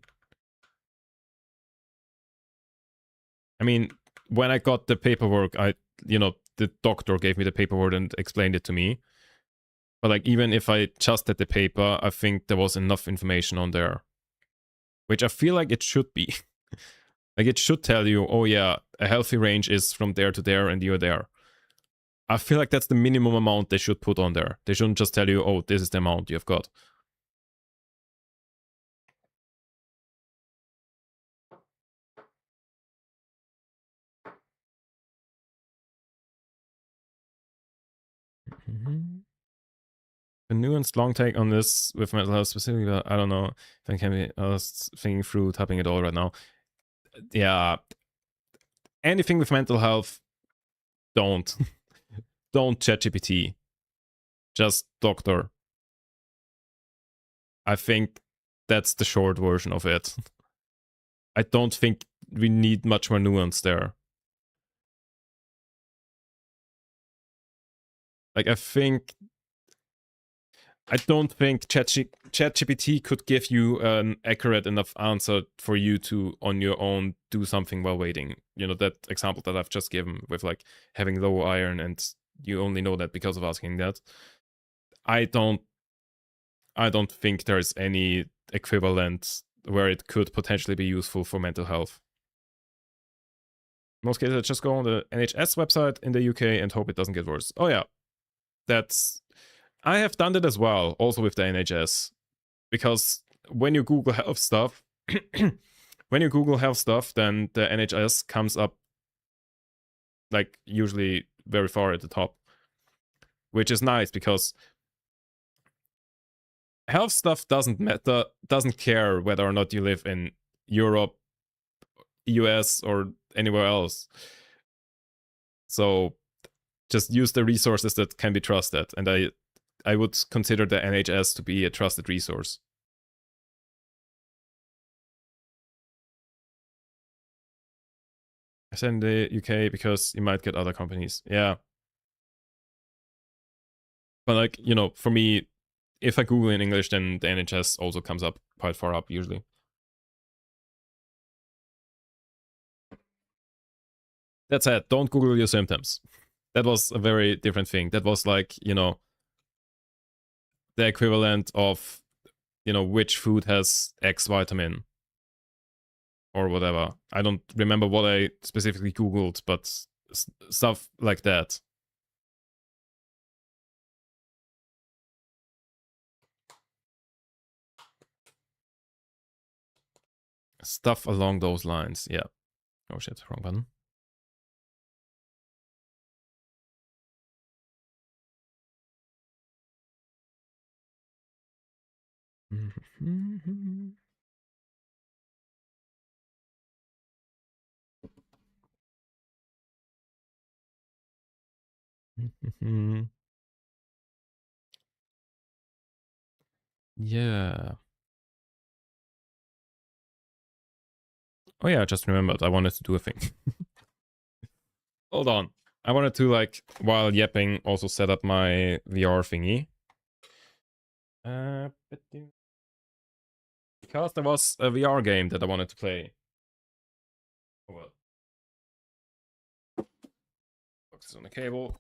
I mean, when I got the paperwork, the doctor gave me the paperwork and explained it to me. But like, even if I just had the paper, I think there was enough information on there. Which I feel like it should be. Like, it should tell you, oh yeah, a healthy range is from there to there and you're there. I feel like that's the minimum amount they should put on there. They shouldn't just tell you, oh, this is the amount you've got. A nuanced long take on this with mental health specifically, I don't know if I can be thinking through tapping it all right now. Yeah. Anything with mental health, don't. Don't ChatGPT. Just doctor. I think that's the short version of it. I don't think we need much more nuance there. Like, I don't think ChatGPT could give you an accurate enough answer for you to, on your own, do something while waiting. You know, that example that I've just given with like having low iron and you only know that because of asking that. I don't think there's any equivalent where it could potentially be useful for mental health. In most cases, I just go on the NHS website in the UK and hope it doesn't get worse. Oh yeah, I have done that as well, also with the NHS, because when you Google health stuff, then the NHS comes up like usually very far at the top, which is nice because health stuff doesn't matter, doesn't care whether or not you live in Europe, US, or anywhere else. So just use the resources that can be trusted, and I would consider the NHS to be a trusted resource. I said in the UK because you might get other companies. Yeah. But like, for me, if I Google in English, then the NHS also comes up quite far up usually. That said, don't Google your symptoms. That was a very different thing. That was like, the equivalent of, which food has X vitamin or whatever. I don't remember what I specifically Googled, but stuff like that. Stuff along those lines, yeah. Oh shit, wrong button. Yeah. Oh yeah, I just remembered. I wanted to do a thing. Hold on. I wanted to, like, while yapping, also set up my VR thingy. Because there was a VR game that I wanted to play. Oh well. Focus on the cable.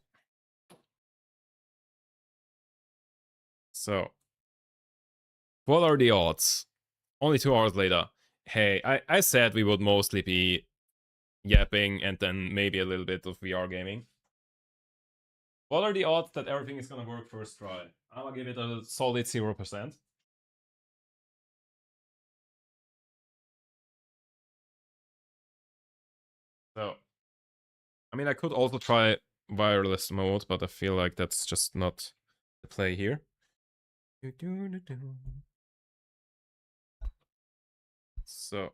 So, what are the odds? Only 2 hours later. Hey, I said we would mostly be yapping and then maybe a little bit of VR gaming. What are the odds that everything is gonna work first try? I'm gonna give it a solid 0%. So, I mean, I could also try wireless mode, but I feel like that's just not the play here. So,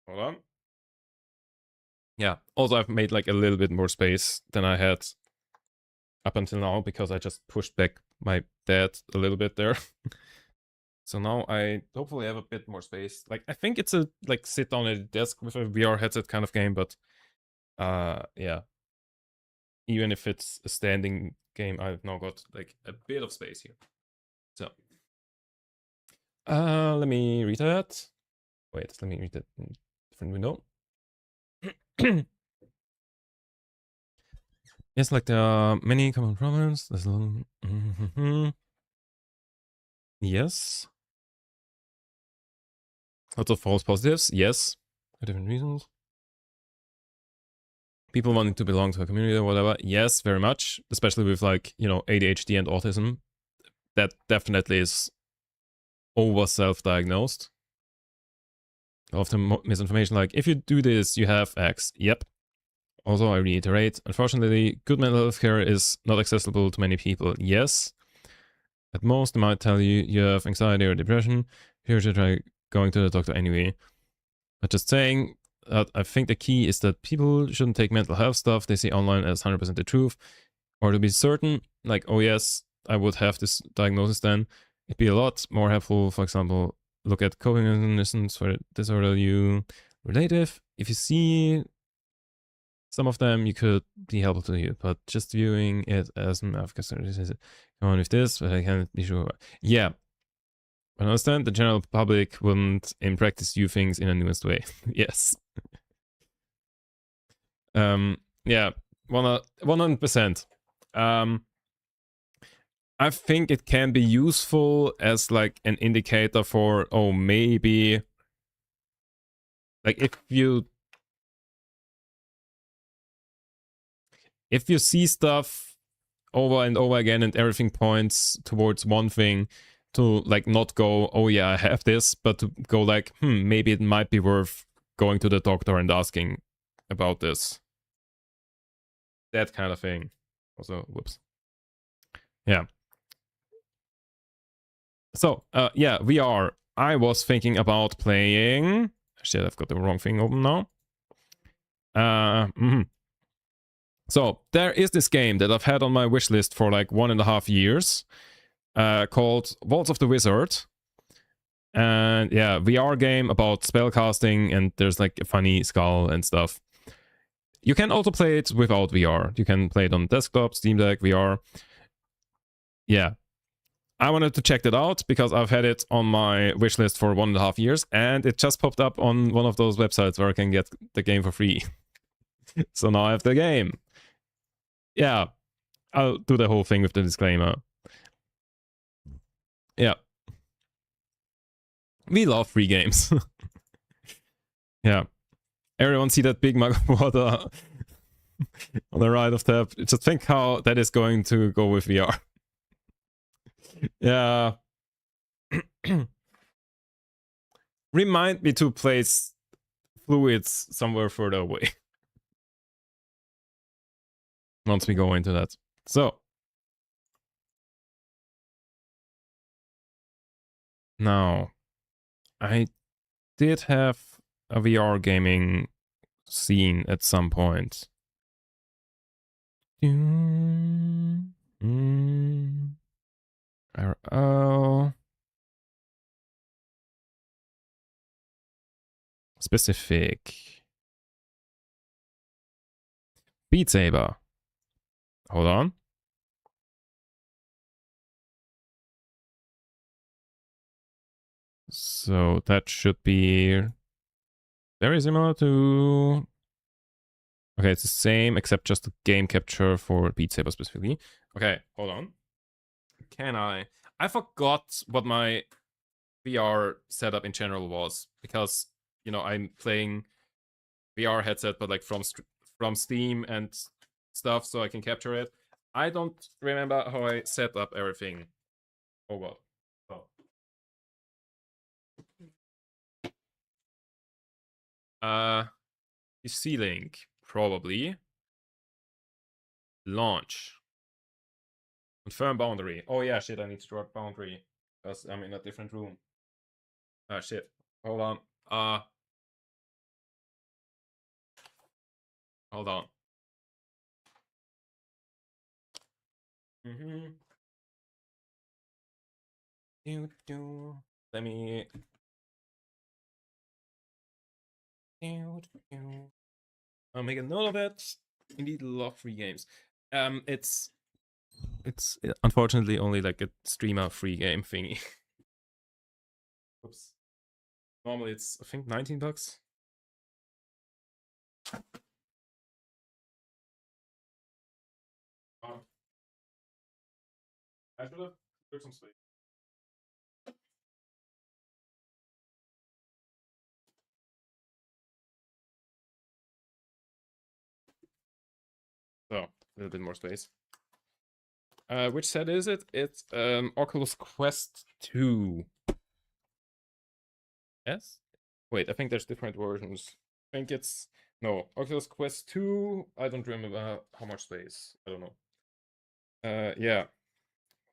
hold on. Yeah, also I've made like a little bit more space than I had up until now because I just pushed back my dad a little bit there. So now I hopefully have a bit more space. Like I think it's a like sit down at a desk with a VR headset kind of game, but yeah. Even if it's a standing game, I've now got like a bit of space here. So let me read that. Wait, let me read that in a different window. Yes, like there are many common problems. There's a little... Yes. Lots of false positives. Yes. For different reasons. People wanting to belong to a community or whatever. Yes, very much. Especially with like, you know, ADHD and autism. That definitely is over self-diagnosed. Often misinformation like, if you do this, you have X. Yep. Also, I reiterate, unfortunately, good mental health care is not accessible to many people. Yes. At most, they might tell you you have anxiety or depression. Here, you should try going to the doctor anyway. But just saying that I think the key is that people shouldn't take mental health stuff they see online as 100% the truth. Or to be certain, like, oh yes, I would have this diagnosis then. It'd be a lot more helpful, for example, look at coping mechanisms for disorder you relative. If you see some of them, you could be helpful to you, but just viewing it as an advocacy, come on with this, but I can't be sure. Yeah, I understand the general public wouldn't in practice view things in a nuanced way. Yes. Yeah, 100%. I think it can be useful as like an indicator for, oh, maybe like if you see stuff over and over again and everything points towards one thing, to like not go, oh yeah, I have this, but to go like, maybe it might be worth going to the doctor and asking about this. That kind of thing. Also, whoops. Yeah. So, yeah, VR. I was thinking about playing. Shit, I've got the wrong thing open now. So, there is this game that I've had on my wish list for like 1.5 years called Vaults of the Wizard. And yeah, VR game about spellcasting, and there's like a funny skull and stuff. You can also play it without VR. You can play it on desktop, Steam Deck, VR. Yeah. I wanted to check that out because I've had it on my wish list for 1.5 years, and it just popped up on one of those websites where I can get the game for free. So now I have the game. Yeah, I'll do the whole thing with the disclaimer. Yeah. We love free games. Yeah. Everyone see that big mug of water on the right of tab? Just think how that is going to go with VR. Yeah. Remind me to place fluids somewhere further away once we go into that. So now I did have a VR gaming scene at some point. Oh, specific. Beat Saber. Hold on. So that should be very similar to... Okay, it's the same, except just the game capture for Beat Saber specifically. Okay, hold on. Can I... I forgot what my VR setup in general was, because, you know, I'm playing VR headset, but like from Steam and stuff, so I can capture it. I don't remember how I set up everything. Oh god. Oh. C-Link, probably. Launch. Confirm boundary. Oh yeah, shit, I need to draw a boundary. Because I'm in a different room. Ah, shit. Hold on. Hold on. Let me. I'll make a note of it. Indeed, love free games. It's unfortunately only like a streamer free game thingy. Oops. Normally it's I think $19. Oh, I should have cleared some space. So a little bit more space. Which set is it? It's Oculus Quest 2. Yes? Wait, I think there's different versions. I think it's no Oculus Quest 2. I don't remember how much space. I don't know. Yeah.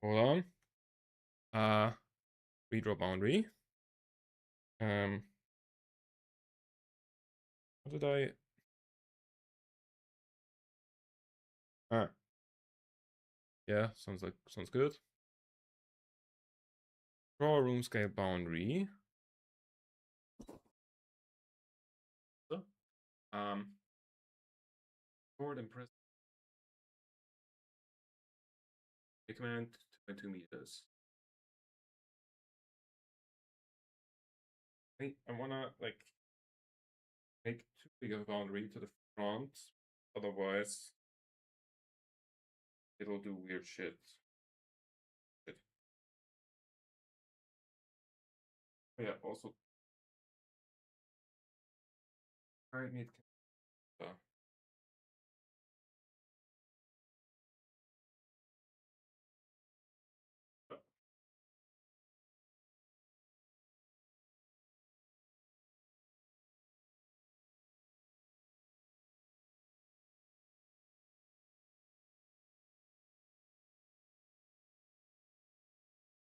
Hold on. Redraw boundary. What did I? Yeah, sounds good. Draw room scale boundary. So, forward and press the command 2.2 meters. I wanna like make too big of a boundary to the front, otherwise it'll do weird shit. Yeah, also I need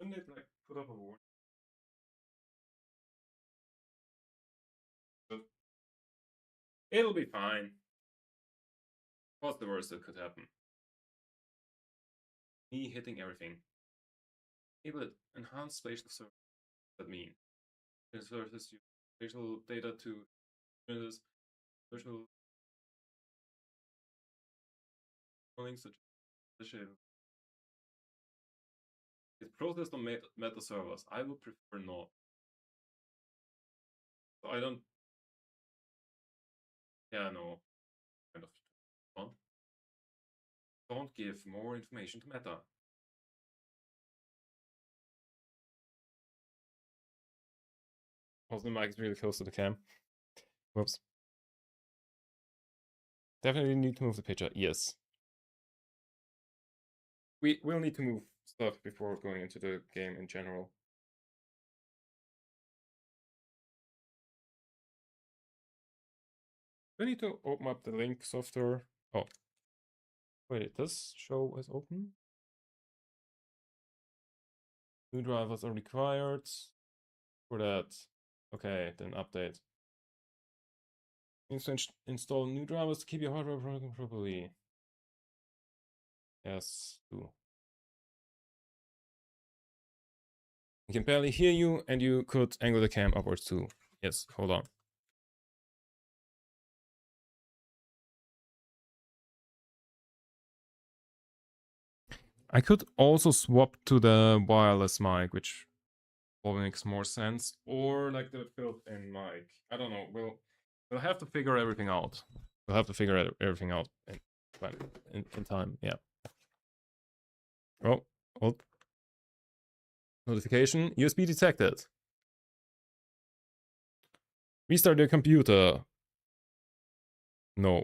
Wouldn't it like put up a warning? But it'll be fine. What's the worst that could happen? Me hitting everything. Able to enhance spatial service. What does that mean? Spatial services use spatial data to images, spatial links such as shape. It's processed on meta servers. I would prefer not. So I don't. Yeah, no. Kind of. Fun. Don't give more information to meta. Also, the mic is really close to the cam. Whoops. Definitely need to move the picture. Yes. We will need to move stuff before going into the game in general. We need to open up the link software. Oh. Wait, it does show as open? New drivers are required for that. Okay, then update. Install new drivers to keep your hardware working properly. Yes, do. I can barely hear you, and you could angle the cam upwards too. Yes, hold on. I could also swap to the wireless mic, which probably makes more sense, or like the built-in mic. I don't know. We'll have to figure everything out. We'll have to figure everything out in time. Yeah. Oh, hold. Notification. USB detected. Restart your computer. No.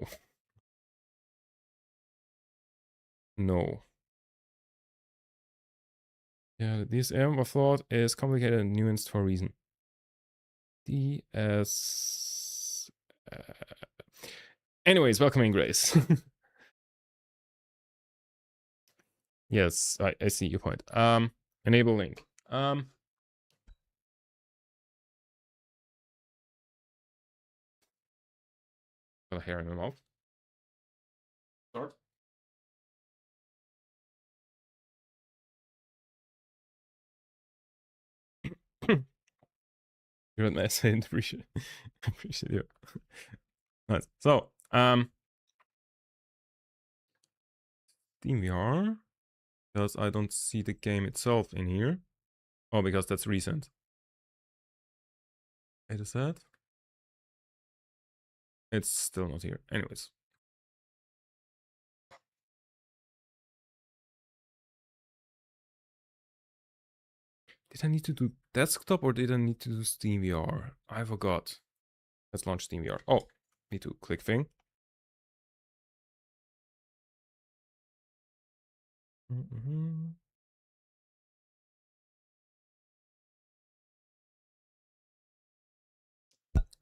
No. Yeah, this error of thought is complicated and nuanced for a reason. DS. Anyways, welcome in, Grace. Yes, I see your point. Enable link. Got a hair in my mouth. Start. You're an essay and appreciate you. Nice. So, SteamVR, because I don't see the game itself in here. Oh, because that's recent. Wait, is that? It's still not here. Anyways. Did I need to do desktop or did I need to do SteamVR? I forgot. Let's launch SteamVR. Oh, need to click thing.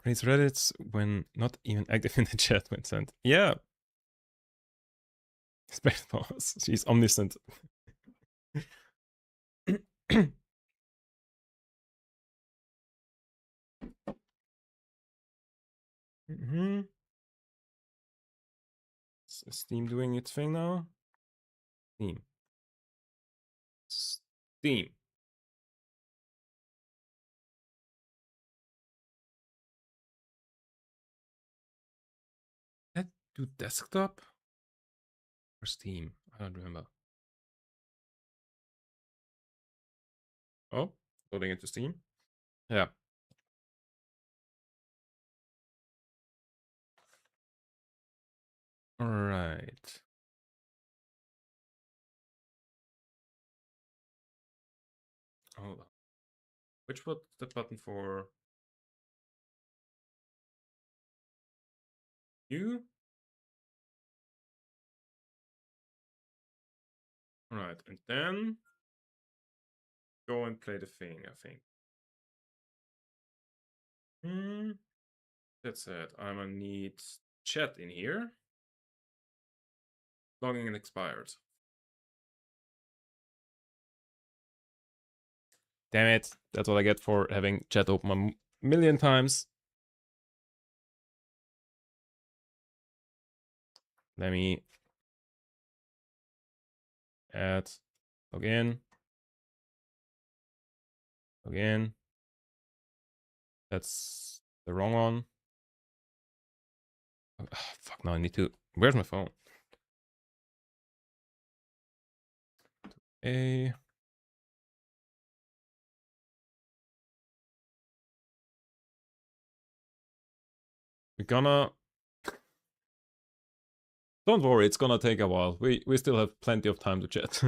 Raise Reddits when not even active in the chat when sent. Yeah. Space Boss. She's omniscient. Is Steam doing its thing now? Steam. Steam. Did I do desktop or Steam? I don't remember. Oh, loading into Steam. Yeah. All right. Hold on. Which was the button for you? All right, and then go and play the thing, I think. That's it. I'm gonna need chat in here. Logging in expired. Damn it. That's what I get for having chat open a million times. Let me add, log in. That's the wrong one. Oh, fuck, now I need to, where's my phone? We're gonna, don't worry, it's gonna take a while. We still have plenty of time to chat.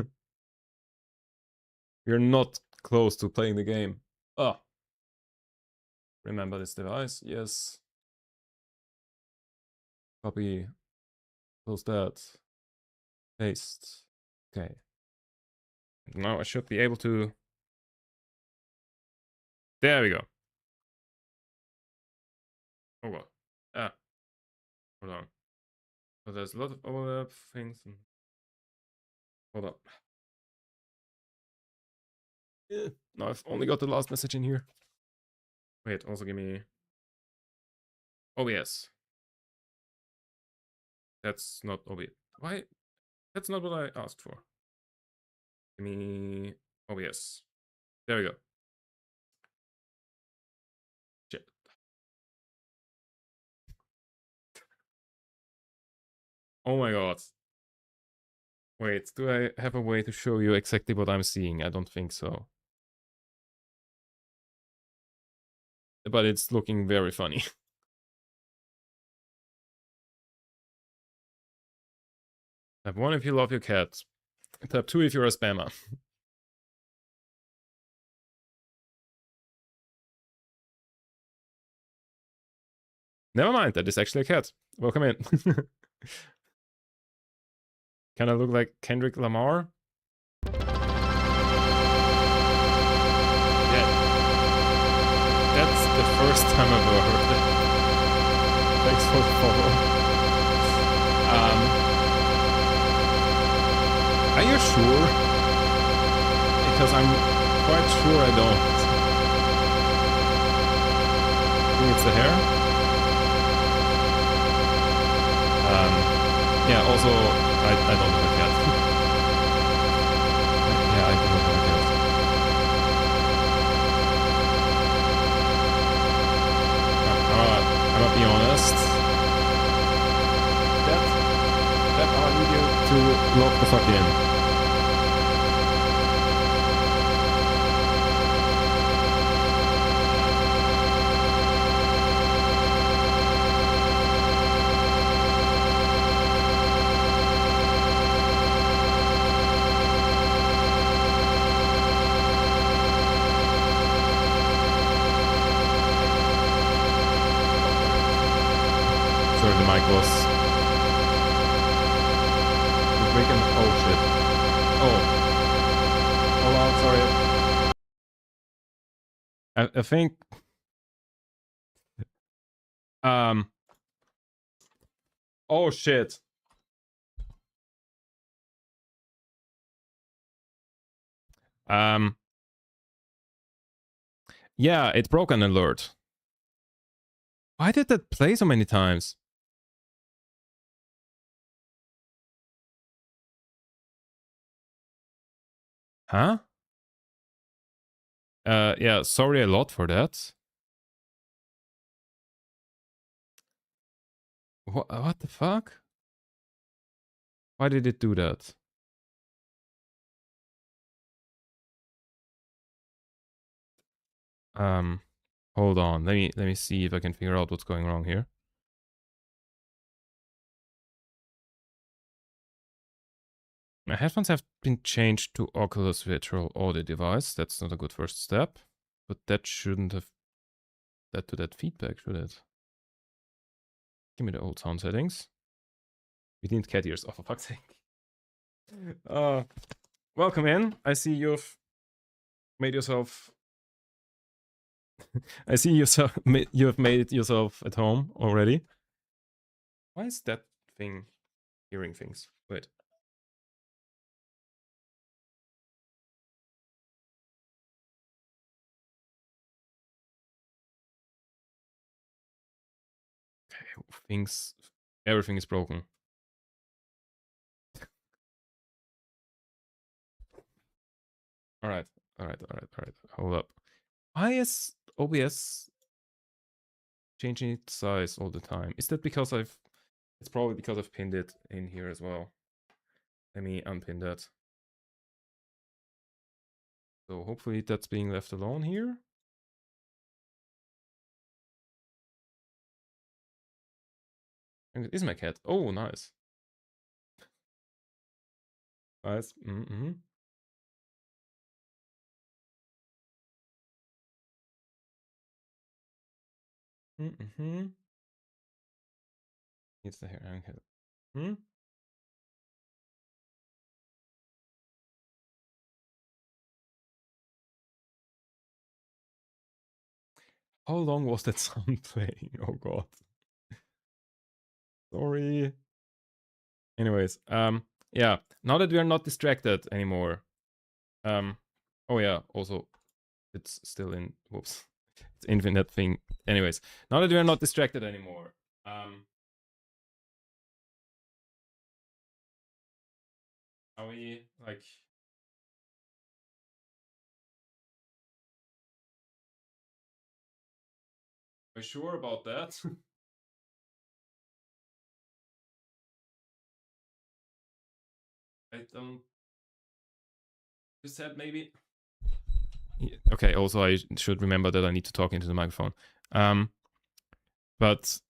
We're not close to playing the game. Oh. Remember this device? Yes. Copy. Close that. Paste. Okay. Now I should be able to. There we go. Oh god. Ah. Hold on. So there's a lot of overlap things. Hold up. Yeah. Now I've only got the last message in here. Wait, also give me OBS. That's not OBS. Why? That's not what I asked for. Give me OBS. There we go. Shit. Oh my god. Wait, do I have a way to show you exactly what I'm seeing? I don't think so. But it's looking very funny. Tab 1 if you love your cat. Tab 2 if you're a spammer. Never mind, that is actually a cat. Welcome in. Can I look like Kendrick Lamar? Yeah. That's the first time I've ever heard it. Thanks for the follow. Are you sure? Because I'm quite sure I don't. I think it's the hair. Yeah, also, I don't have a cat. Yeah, I do not have a cat. Lock the fuck in. Sorry, the mic was breaking. Oh shit. Oh. Hold on, sorry. I think oh shit. Yeah, it broke an alert. Why did that play so many times? Huh? Yeah, sorry a lot for that. What the fuck? Why did it do that? Hold on. Let me see if I can figure out what's going wrong here. My headphones have been changed to Oculus Virtual Audio Device. That's not a good first step, but that shouldn't have led to that feedback, should it? Give me the old sound settings. We need cat ears. Oh, for fuck's sake. Welcome in. I see you've made yourself. I see you have made it yourself at home already. Why is that thing hearing things? Wait. Okay, everything is broken. All right. Hold up. Why is OBS changing its size all the time? Is that because it's probably because I've pinned it in here as well. Let me unpin that. So hopefully that's being left alone here. And it is my cat. Oh, nice. Nice. Mm-hmm. Mm-hmm. It's the hair. Okay. Hmm? How long was that sound playing? Oh god. Sorry. Anyways, yeah. Now that we are not distracted anymore. Oh yeah, also it's still in whoops. It's infinite thing. Anyways, now that we are not distracted anymore. Are we like are you sure about that? I don't. You said maybe. Yeah, okay. Also, I should remember that I need to talk into the microphone. But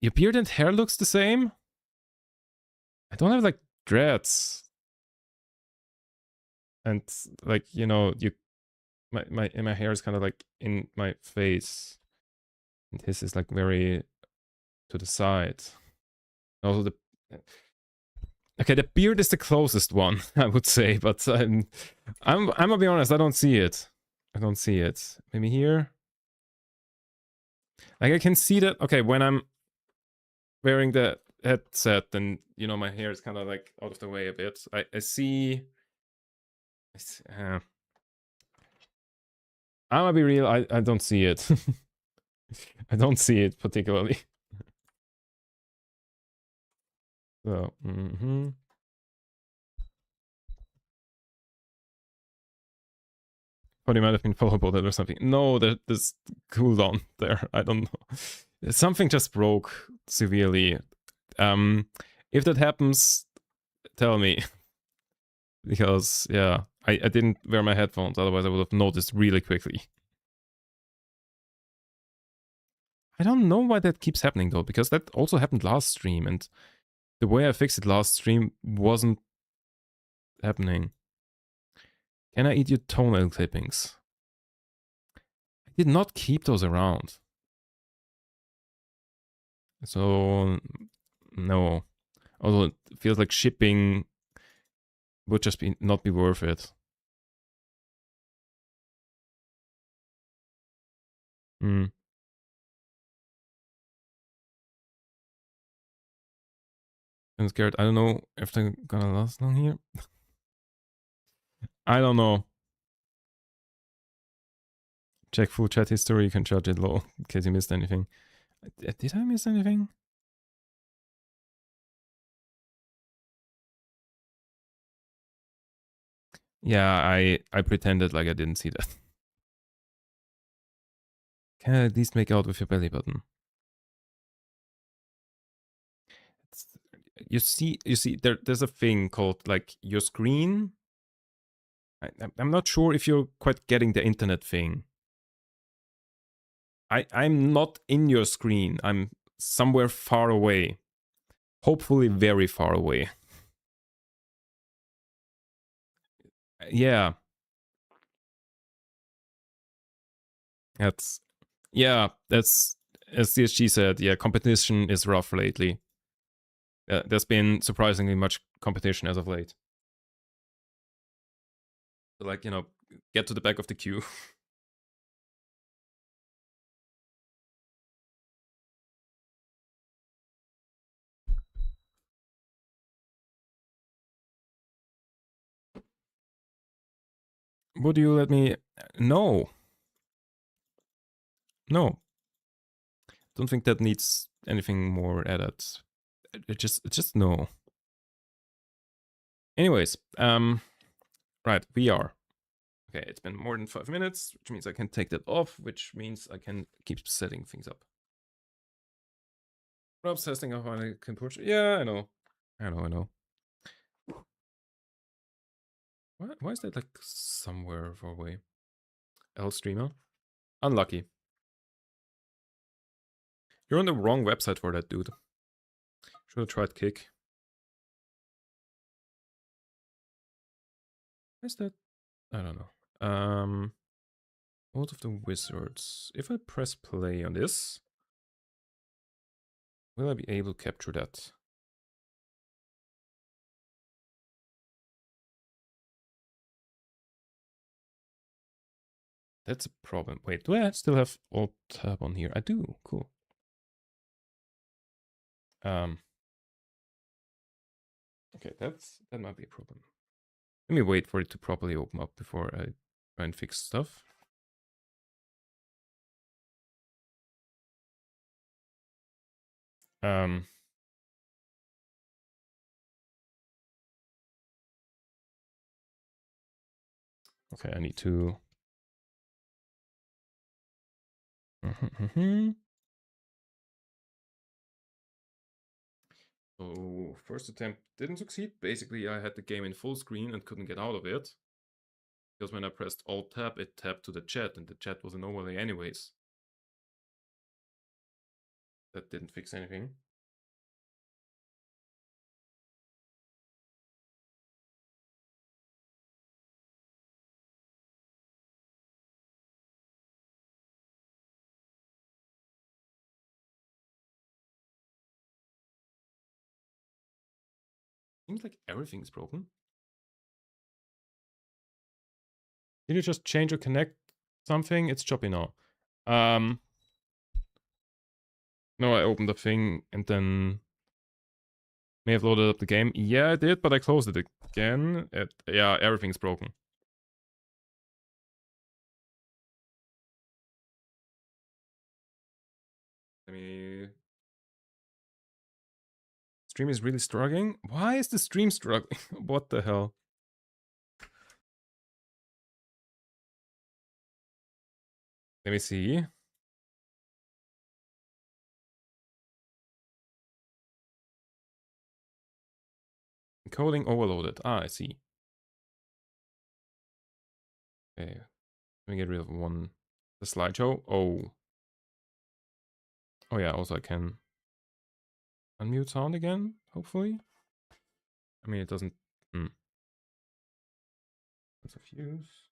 your beard and hair looks the same. I don't have like dreads, and like my hair is kind of like in my face, and his is like very to the side. Also the okay, the beard is the closest one, I would say, but I'm gonna be honest, I don't see it. I don't see it. Maybe here. Like I can see that. Okay, when I'm wearing the headset, then my hair is kind of like out of the way a bit. I see. I'm gonna be real. I don't see it. I don't see it particularly. So. But it might have been followable or something. No, there's cooldown there. I don't know. Something just broke severely. If that happens, tell me. Because, yeah, I didn't wear my headphones, otherwise I would have noticed really quickly. I don't know why that keeps happening though, because that also happened last stream, and the way I fixed it last stream wasn't happening. Can I eat your toenail clippings? I did not keep those around. So, no. Although it feels like shipping would just not be worth it. Hmm. I'm scared. I don't know if they're gonna last long here. I don't know. Check full chat history. You can judge it low in case you missed anything. Did I miss anything? Yeah, I pretended like I didn't see that. Can I at least make out with your belly button? It's, you see, there's a thing called like your screen. I'm not sure if you're quite getting the internet thing. I'm not in your screen. I'm somewhere far away. Hopefully very far away. Yeah. That's that's as CSG said, yeah, competition is rough lately. There's been surprisingly much competition as of late. So like, get to the back of the queue. Would you let me? No. No. Don't think that needs anything more added. Just no. Anyways, right, we are. Okay, it's been more than 5 minutes, which means I can take that off, which means I can keep setting things up. Rob's testing how I can push. Yeah, I know. I know. Why is that like somewhere far away? L streamer? Unlucky. You're on the wrong website for that, dude. Should have tried Kick. Where's that? I don't know. Out of the Wizards. If I press play on this, will I be able to capture that? That's a problem. Wait, do I still have Alt Tab on here? I do. Cool. Okay, that might be a problem. Let me wait for it to properly open up before I try and fix stuff. Okay, I need to. So first attempt didn't succeed. Basically, I had the game in full screen and couldn't get out of it. Because when I pressed Alt Tab, it tabbed to the chat, and the chat was an overlay anyways. That didn't fix anything. Seems like everything's broken. Did you just change or connect something? It's choppy now. No, I opened the thing and then may have loaded up the game. Yeah, I did, but I closed it again. Yeah, everything's broken. Let me... Stream is really struggling? Why is the stream struggling? What the hell? Let me see. Encoding overloaded. Ah, I see. Okay. Let me get rid of one. The slideshow. Oh. Oh yeah, also I can unmute sound again, hopefully. I mean, it doesn't... That's a fuse.